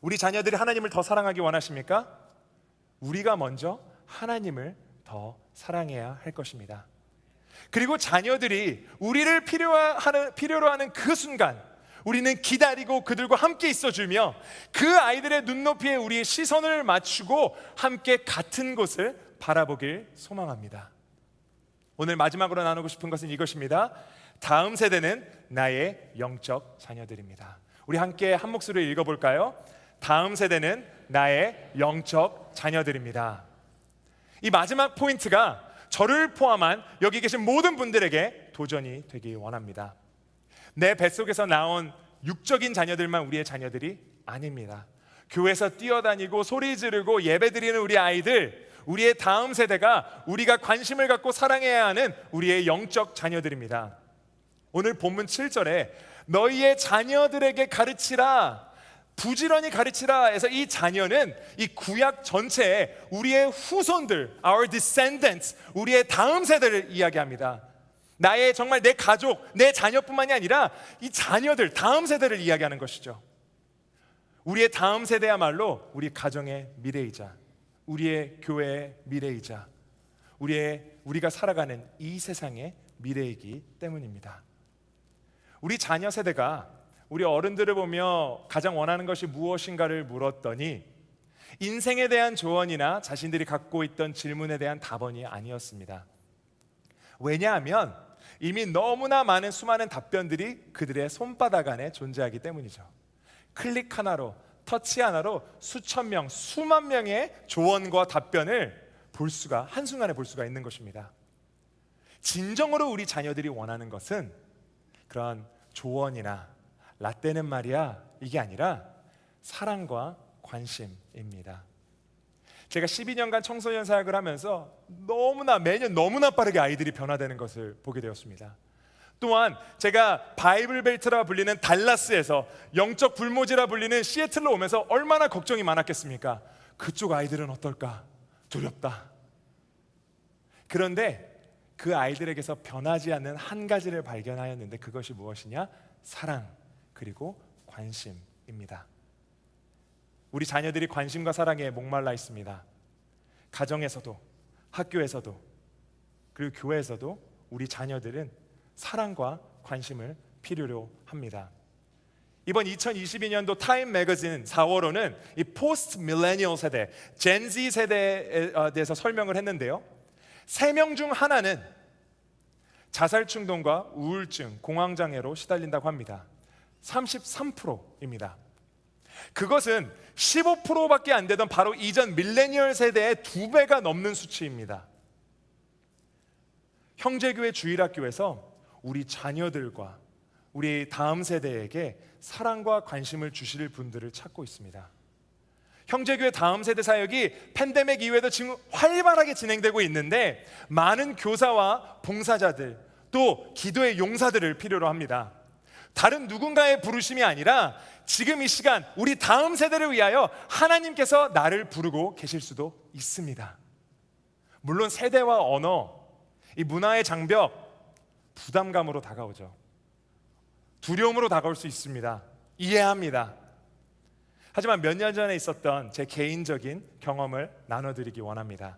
우리 자녀들이 하나님을 더 사랑하기 원하십니까? 우리가 먼저 하나님을 더 사랑해야 할 것입니다. 그리고 자녀들이 우리를 필요로 하는 그 순간 우리는 기다리고 그들과 함께 있어주며 그 아이들의 눈높이에 우리의 시선을 맞추고 함께 같은 곳을 바라보길 소망합니다. 오늘 마지막으로 나누고 싶은 것은 이것입니다. 다음 세대는 나의 영적 자녀들입니다. 우리 함께 한 목소리로 읽어볼까요? 다음 세대는 나의 영적 자녀들입니다. 이 마지막 포인트가 저를 포함한 여기 계신 모든 분들에게 도전이 되기 원합니다. 내 뱃속에서 나온 육적인 자녀들만 우리의 자녀들이 아닙니다. 교회에서 뛰어다니고 소리 지르고 예배드리는 우리 아이들, 우리의 다음 세대가 우리가 관심을 갖고 사랑해야 하는 우리의 영적 자녀들입니다. 오늘 본문 7절에 너희의 자녀들에게 가르치라, 부지런히 가르치라 해서 이 자녀는 이 구약 전체에 우리의 후손들, our descendants, 우리의 다음 세대를 이야기합니다. 나의 정말 내 가족, 내 자녀뿐만이 아니라 이 자녀들, 다음 세대를 이야기하는 것이죠. 우리의 다음 세대야말로 우리 가정의 미래이자 우리의 교회의 미래이자 우리가 살아가는 이 세상의 미래이기 때문입니다. 우리 자녀 세대가 우리 어른들을 보며 가장 원하는 것이 무엇인가를 물었더니 인생에 대한 조언이나 자신들이 갖고 있던 질문에 대한 답변이 아니었습니다. 왜냐하면 이미 너무나 많은 수많은 답변들이 그들의 손바닥 안에 존재하기 때문이죠. 클릭 하나로, 터치 하나로 수천 명, 수만 명의 조언과 답변을 한순간에 볼 수가 있는 것입니다. 진정으로 우리 자녀들이 원하는 것은 그런 조언이나 라떼는 말이야, 이게 아니라 사랑과 관심입니다. 제가 12년간 청소년 사역을 하면서 매년 너무나 빠르게 아이들이 변화되는 것을 보게 되었습니다. 또한 제가 바이블 벨트라 불리는 달라스에서 영적 불모지라 불리는 시애틀로 오면서 얼마나 걱정이 많았겠습니까? 그쪽 아이들은 어떨까? 두렵다. 그런데 그 아이들에게서 변하지 않는 한 가지를 발견하였는데 그것이 무엇이냐? 사랑 그리고 관심입니다. 우리 자녀들이 관심과 사랑에 목말라 있습니다. 가정에서도, 학교에서도, 그리고 교회에서도 우리 자녀들은 사랑과 관심을 필요로 합니다. 이번 2022년도 타임 매거진 4월호는 이 포스트 밀레니얼 세대, 젠지 세대에 대해서 설명을 했는데요. 3명 중 하나는 자살 충동과 우울증, 공황장애로 시달린다고 합니다. 33%입니다. 그것은 15%밖에 안 되던 바로 이전 밀레니얼 세대의 2배가 넘는 수치입니다. 형제교회 주일학교에서 우리 자녀들과 우리 다음 세대에게 사랑과 관심을 주실 분들을 찾고 있습니다. 형제교회 다음 세대 사역이 팬데믹 이후에도 지금 활발하게 진행되고 있는데 많은 교사와 봉사자들 또 기도의 용사들을 필요로 합니다. 다른 누군가의 부르심이 아니라 지금 이 시간 우리 다음 세대를 위하여 하나님께서 나를 부르고 계실 수도 있습니다. 물론 세대와 언어, 이 문화의 장벽 부담감으로 다가오죠. 두려움으로 다가올 수 있습니다. 이해합니다. 하지만 몇 년 전에 있었던 제 개인적인 경험을 나눠드리기 원합니다.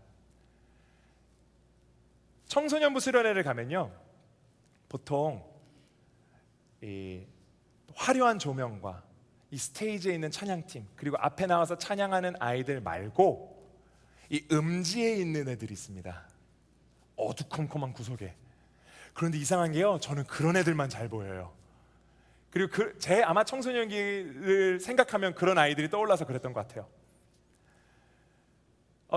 청소년부 수련회를 가면요, 보통 이 화려한 조명과 이 스테이지에 있는 찬양팀 그리고 앞에 나와서 찬양하는 아이들 말고 이 음지에 있는 애들이 있습니다. 어두컴컴한 구석에. 그런데 이상한 게요, 저는 그런 애들만 잘 보여요. 그리고 제 아마 청소년기를 생각하면 그런 아이들이 떠올라서 그랬던 것 같아요.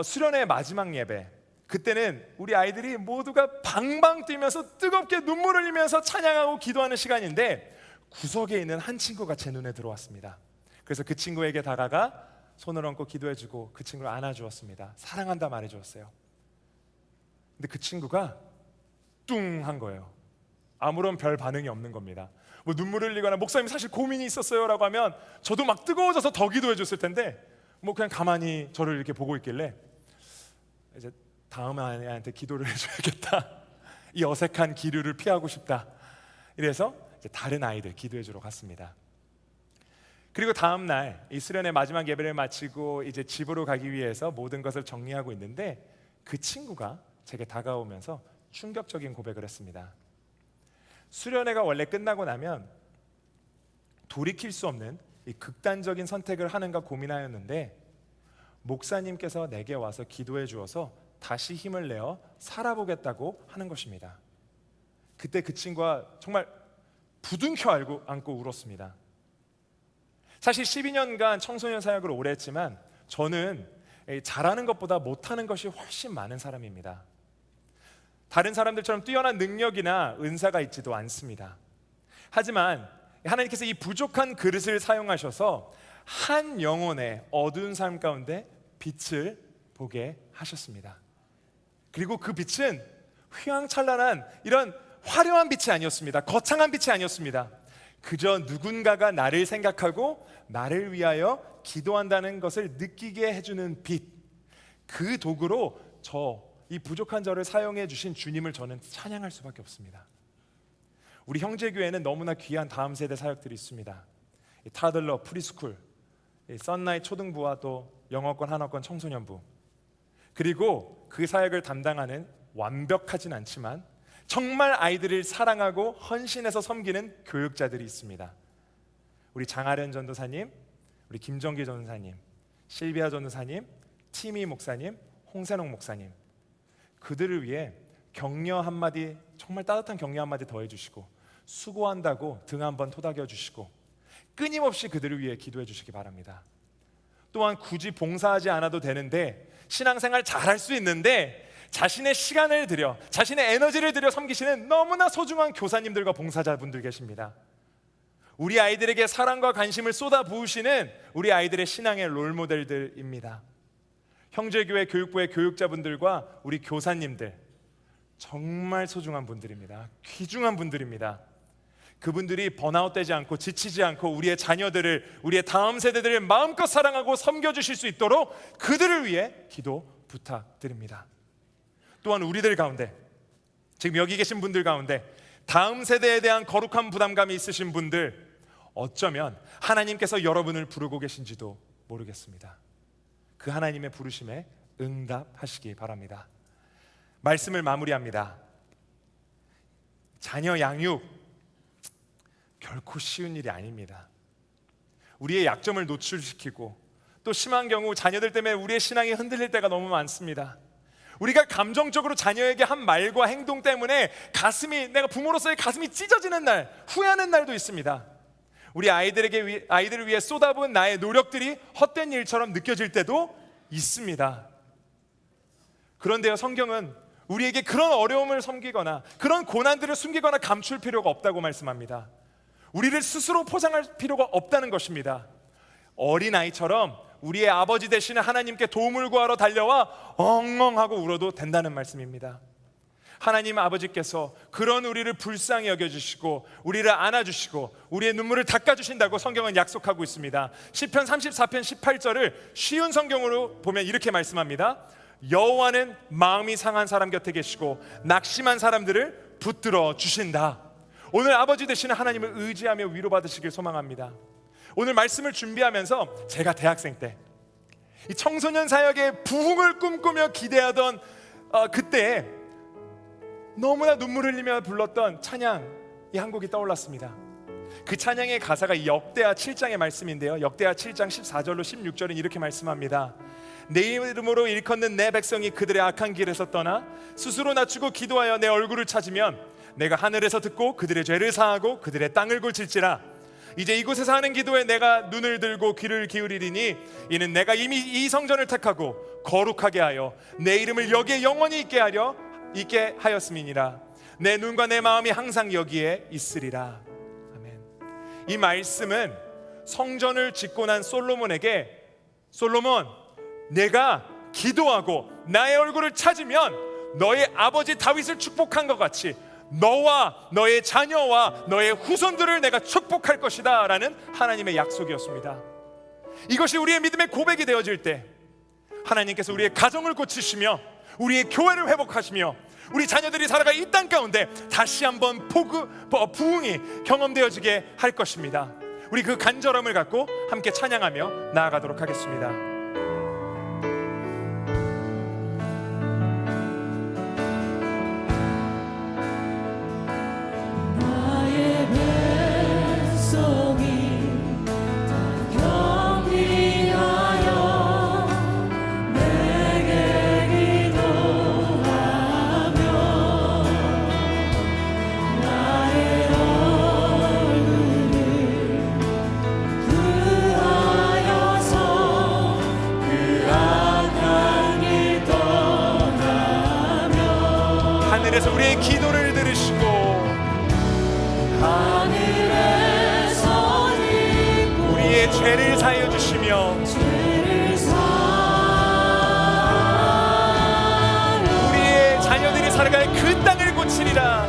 수련회 마지막 예배, 그때는 우리 아이들이 모두가 방방 뛰면서 뜨겁게 눈물을 흘리면서 찬양하고 기도하는 시간인데 구석에 있는 한 친구가 제 눈에 들어왔습니다. 그래서 그 친구에게 다가가 손을 얹고 기도해주고 그 친구를 안아주었습니다. 사랑한다 말해주었어요. 근데 그 친구가 뚱한 거예요. 아무런 별 반응이 없는 겁니다. 뭐 눈물을 흘리거나 목사님 사실 고민이 있었어요 라고 하면 저도 막 뜨거워져서 더 기도해 줬을 텐데 뭐 그냥 가만히 저를 이렇게 보고 있길래 이제 다음 아이한테 기도를 해줘야겠다. 이 어색한 기류를 피하고 싶다. 이래서 이제 다른 아이들 기도해 주러 갔습니다. 그리고 다음 날 이 수련회 마지막 예배를 마치고 이제 집으로 가기 위해서 모든 것을 정리하고 있는데 그 친구가 제게 다가오면서 충격적인 고백을 했습니다. 수련회가 원래 끝나고 나면 돌이킬 수 없는 이 극단적인 선택을 하는가 고민하였는데 목사님께서 내게 와서 기도해 주어서 다시 힘을 내어 살아보겠다고 하는 것입니다. 그때 그 친구가 정말 부둥켜 안고 울었습니다. 사실 12년간 청소년 사역을 오래 했지만 저는 잘하는 것보다 못하는 것이 훨씬 많은 사람입니다. 다른 사람들처럼 뛰어난 능력이나 은사가 있지도 않습니다. 하지만 하나님께서 이 부족한 그릇을 사용하셔서 한 영혼의 어두운 삶 가운데 빛을 보게 하셨습니다. 그리고 그 빛은 휘황찬란한 이런 화려한 빛이 아니었습니다. 거창한 빛이 아니었습니다. 그저 누군가가 나를 생각하고 나를 위하여 기도한다는 것을 느끼게 해주는 빛, 그 도구로 이 부족한 저를 사용해 주신 주님을 저는 찬양할 수밖에 없습니다. 우리 형제교회는 너무나 귀한 다음 세대 사역들이 있습니다. 타들러, 프리스쿨, 썬나잇 초등부와 또 영어권, 한어권 청소년부, 그리고 그 사역을 담당하는 완벽하진 않지만 정말 아이들을 사랑하고 헌신해서 섬기는 교육자들이 있습니다. 우리 장아련 전도사님, 우리 김정기 전도사님, 실비아 전도사님, 티미 목사님, 홍세농 목사님, 그들을 위해 격려 한마디, 정말 따뜻한 격려 한마디 더해주시고 수고한다고 등 한번 토닥여주시고 끊임없이 그들을 위해 기도해 주시기 바랍니다. 또한 굳이 봉사하지 않아도 되는데 신앙생활 잘할 수 있는데 자신의 시간을 들여, 자신의 에너지를 들여 섬기시는 너무나 소중한 교사님들과 봉사자분들 계십니다. 우리 아이들에게 사랑과 관심을 쏟아 부으시는 우리 아이들의 신앙의 롤모델들입니다. 형제교회 교육부의 교육자분들과 우리 교사님들, 정말 소중한 분들입니다. 귀중한 분들입니다. 그분들이 번아웃되지 않고 지치지 않고 우리의 자녀들을, 우리의 다음 세대들을 마음껏 사랑하고 섬겨주실 수 있도록 그들을 위해 기도 부탁드립니다. 또한 우리들 가운데 지금 여기 계신 분들 가운데 다음 세대에 대한 거룩한 부담감이 있으신 분들, 어쩌면 하나님께서 여러분을 부르고 계신지도 모르겠습니다. 그 하나님의 부르심에 응답하시기 바랍니다. 말씀을 마무리합니다. 자녀 양육 결코 쉬운 일이 아닙니다. 우리의 약점을 노출시키고 또 심한 경우 자녀들 때문에 우리의 신앙이 흔들릴 때가 너무 많습니다. 우리가 감정적으로 자녀에게 한 말과 행동 때문에 내가 부모로서의 가슴이 찢어지는 날, 후회하는 날도 있습니다. 우리 아이들을 위해 쏟아부은 나의 노력들이 헛된 일처럼 느껴질 때도 있습니다. 그런데요, 성경은 우리에게 그런 어려움을 섬기거나 그런 고난들을 숨기거나 감출 필요가 없다고 말씀합니다. 우리를 스스로 포장할 필요가 없다는 것입니다. 어린아이처럼 우리의 아버지 되시는 하나님께 도움을 구하러 달려와 엉엉하고 울어도 된다는 말씀입니다. 하나님 아버지께서 그런 우리를 불쌍히 여겨주시고 우리를 안아주시고 우리의 눈물을 닦아주신다고 성경은 약속하고 있습니다. 시편 34편 18절을 쉬운 성경으로 보면 이렇게 말씀합니다. 여호와는 마음이 상한 사람 곁에 계시고 낙심한 사람들을 붙들어 주신다. 오늘 아버지 되시는 하나님을 의지하며 위로받으시길 소망합니다. 오늘 말씀을 준비하면서 제가 대학생 때 이 청소년 사역의 부흥을 꿈꾸며 기대하던 그때 너무나 눈물 흘리며 불렀던 찬양이 한 곡이 떠올랐습니다. 그 찬양의 가사가 역대하 7장의 말씀인데요, 역대하 7장 14절로 16절은 이렇게 말씀합니다. 내 이름으로 일컫는 내 백성이 그들의 악한 길에서 떠나 스스로 낮추고 기도하여 내 얼굴을 찾으면 내가 하늘에서 듣고 그들의 죄를 사하고 그들의 땅을 고칠지라. 이제 이곳에서 하는 기도에 내가 눈을 들고 귀를 기울이리니 이는 내가 이미 이 성전을 택하고 거룩하게 하여 내 이름을 여기에 영원히 있게 하였음이니라. 내 눈과 내 마음이 항상 여기에 있으리라. 아멘. 이 말씀은 성전을 짓고 난 솔로몬에게, 솔로몬, 내가 기도하고 나의 얼굴을 찾으면 너의 아버지 다윗을 축복한 것 같이 너와 너의 자녀와 너의 후손들을 내가 축복할 것이다 라는 하나님의 약속이었습니다. 이것이 우리의 믿음의 고백이 되어질 때 하나님께서 우리의 가정을 고치시며 우리의 교회를 회복하시며 우리 자녀들이 살아갈 이 땅 가운데 다시 한번 부흥이 경험되어지게 할 것입니다. 우리 그 간절함을 갖고 함께 찬양하며 나아가도록 하겠습니다. 하늘에서 우리의 기도를 들으시고 우리의 죄를 사하여 주시며 우리의 자녀들이 살아갈 그 땅을 고치리라.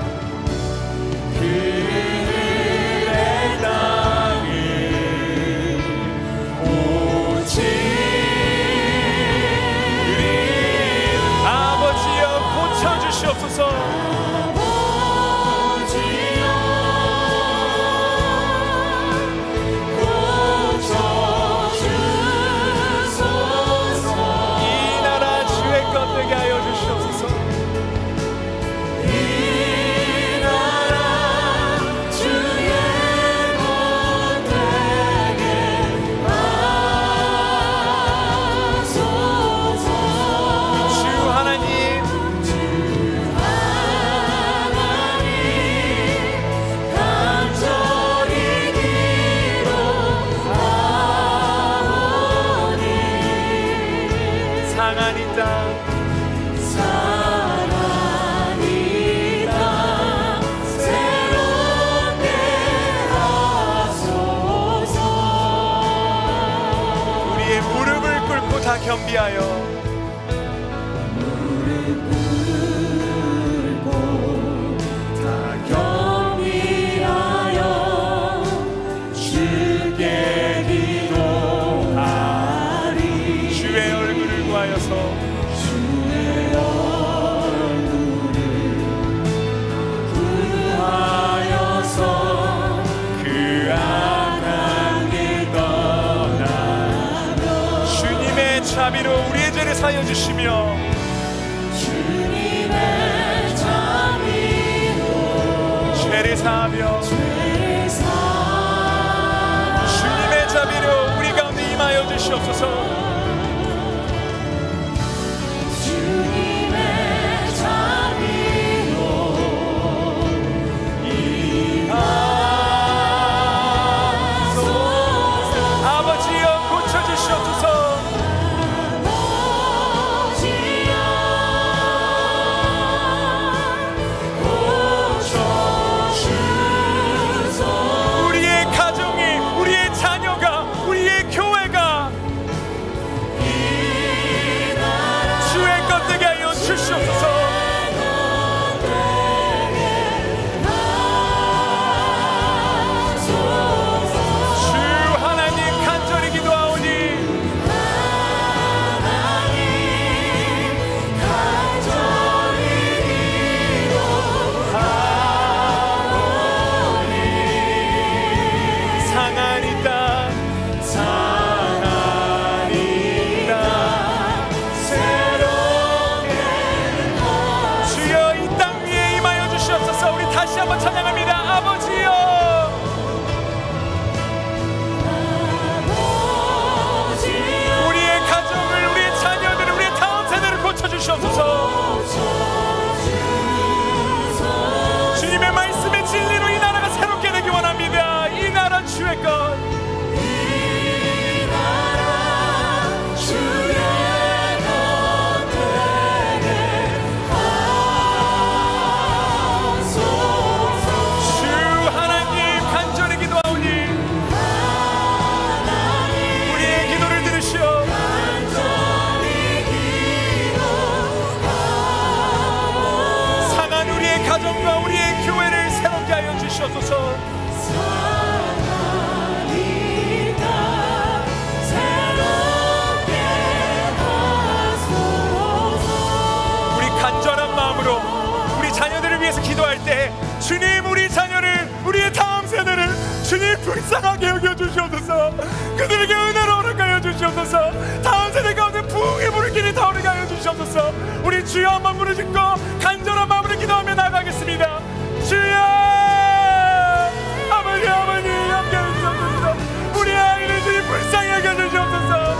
그들의 땅을 고치리. 아버지여 고쳐주시옵소서. 겸비하여 무릎 꿇고 다 겸비하여 주께 기도하리. 주의 얼굴을 구하여서 주의 얼굴을 자비로 우리의 죄를 사하여 주시며 주님의 자비로 죄를 사하며 죄를 사하여 주님의 자비로 우리 가운데 임하여 주시옵소서. 주님의 자비로 아버지여 고쳐주시옵소서. 우리의 가정이, 우리의 자녀가, 우리의 교회가 주의 것 되게 하여 주시옵소서. 주 하나님 간절히 기도하오니 상하니 땅 상하니 땅 새롭게 주여 이 땅 위에 임하여 주시옵소서. 우리 다시 한번 찬양합니다. 아버지여 우리의 가정을, 우리의 자녀들을, 우리의 다음 세대를 고쳐주시옵소서. 주님의 말씀의 진리로 이 나라가 새롭게 되기 원합니다. 이 나라 주의 것. 주 하나님 간절히 기도하오니 우리의 기도를 들으시오. 상한 우리의 가정과 우리의 교회를 새롭게 하여 주시옵소서. 우리 간절한 마음으로 우리 자녀들을 위해서 기도할 때 주님 우리 자녀를, 우리의 다음 세대를 주님 불쌍하게 여겨 주시옵소서. 그들에게 은혜로 허락하여 주시옵소서. 다음 세대 가운데 부흥의 불길이 타오르게 하여 주시옵소서. 우리 주여 한번 부르짖고 간절한 마음으로 기도하며 나아가겠습니다. 주여 아버지 함께 해주시옵소서. 우리 아이를 주님 불쌍히 여겨 주시옵소서.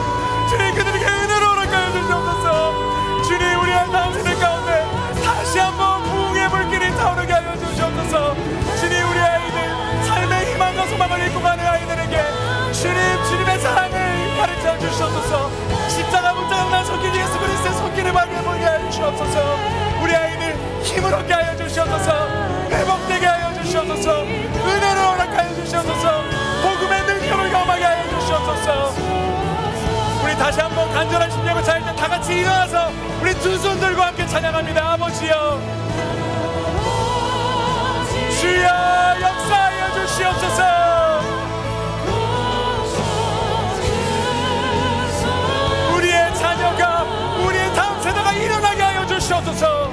주님 그들에게 은혜로 허락하여 주시옵소서. 주님 우리 다음 세대 가운데 다시 한번 부흥의 불길이 타오르게 하여 주시옵소서. 주님 우리 아이들 삶의 희망과 소망을 잃고 가는 아이들에게 주님의 사랑을 가르쳐 주시옵소서. 십자가 문자가 난 손길 예수 그리스도의 손길을 발견 보게 하여 주시옵소서. 우리 아이들 힘을 얻게 하여 주시옵소서. 회복되게 하여 주시옵소서. 은혜를 허락하여 주시옵소서. 복음의 능력을 경험하게 하여 주시옵소서. 우리 다시 한번 간절한 심령을 차릴 때 다 같이 일어나서 우리 두 손 들고 함께 찬양합니다. 아버지여 주여 역사하여 주시옵소서. 우리의 자녀가, 우리의 다음 세대가 일어나게 하여 주시옵소서.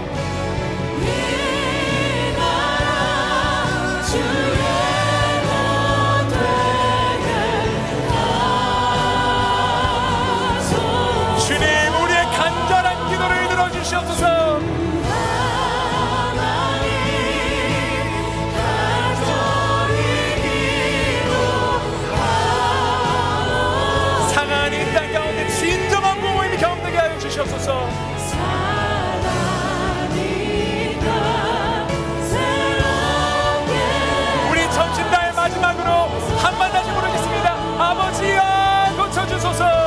주님 우리의 간절한 기도를 들어주시옵소서. 상한 이 땅 가운데 진정한 부모님이 경험되게 하여 주시옵소서. 우리 전신다의 마지막으로 한번 다시 부르겠습니다. 아버지여 고쳐주소서.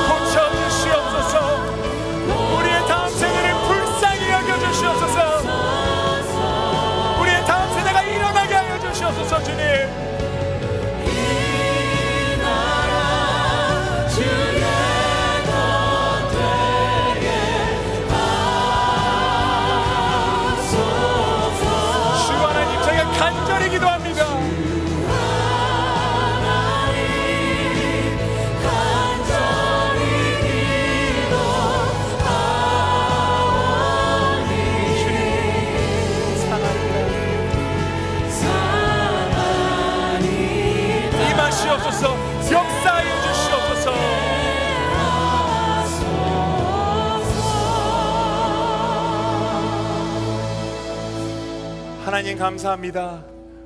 고쳐주시옵소서. 우리의 다음 세대를 불쌍히 여겨주시옵소서. 우리의 다음 세대가 일어나게 하여 주시옵소서. 주님 주 하나님 저희가 간절히 기도합니다. 주님 사랑합니다. 하나님 감사합니다.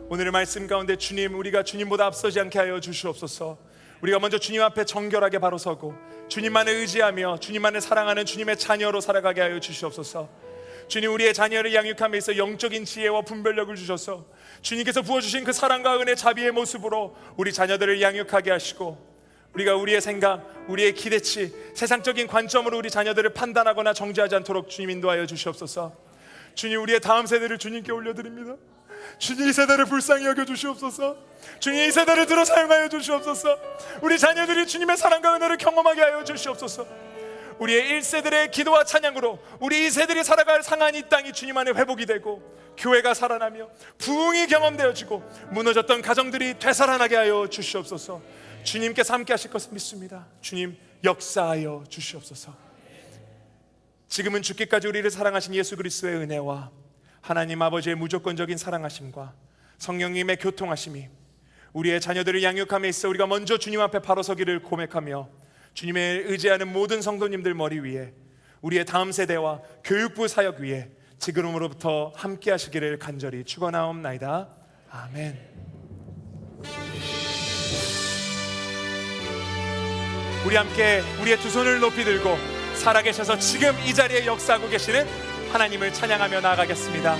오늘의 말씀 가운데 주님, 우리가 주님보다 앞서지 않게 하여 주시옵소서. 우리가 먼저 주님 앞에 정결하게 바로 서고 주님만을 의지하며 주님만을 사랑하는 주님의 자녀로 살아가게 하여 주시옵소서. 주님, 우리의 자녀를 양육함에 있어 영적인 지혜와 분별력을 주셔서 주님께서 부어주신 그 사랑과 은혜, 자비의 모습으로 우리 자녀들을 양육하게 하시고, 우리가 우리의 생각, 우리의 기대치, 세상적인 관점으로 우리 자녀들을 판단하거나 정죄하지 않도록 주님 인도하여 주시옵소서. 주님, 우리의 다음 세대를 주님께 올려드립니다. 주님, 이 세대를 불쌍히 여겨 주시옵소서. 주님, 이 세대를 들어 사용하여 주시옵소서. 우리 자녀들이 주님의 사랑과 은혜를 경험하게 하여 주시옵소서. 우리의 1세들의 기도와 찬양으로 우리 2세들이 살아갈 상한 이 땅이 주님 안에 회복이 되고 교회가 살아나며 부흥이 경험되어지고 무너졌던 가정들이 되살아나게 하여 주시옵소서. 주님께서 함께 하실 것을 믿습니다. 주님, 역사하여 주시옵소서. 지금은 죽기까지 우리를 사랑하신 예수 그리스도의 은혜와 하나님 아버지의 무조건적인 사랑하심과 성령님의 교통하심이 우리의 자녀들을 양육함에 있어 우리가 먼저 주님 앞에 바로 서기를 고백하며 주님의 의지하는 모든 성도님들 머리 위에, 우리의 다음 세대와 교육부 사역 위에 지금으로부터 함께 하시기를 간절히 축원하옵나이다. 아멘. 우리 함께 우리의 두 손을 높이 들고 살아계셔서 지금 이 자리에 역사하고 계시는 하나님을 찬양하며 나아가겠습니다.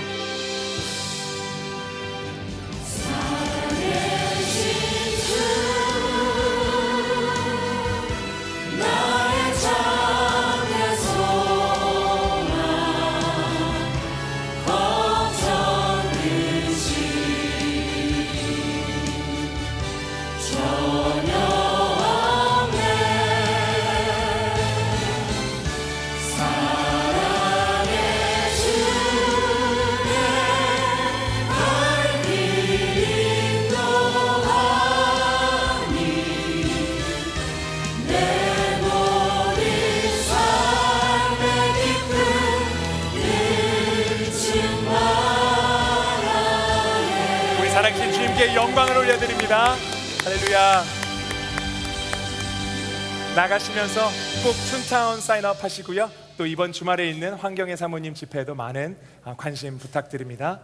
살아계신 주님께 영광을 올려드립니다. 할렐루야. 나가시면서 꼭 툰타운 사인업 하시고요. 또 이번 주말에 있는 환경의 사모님 집회에도 많은 관심 부탁드립니다.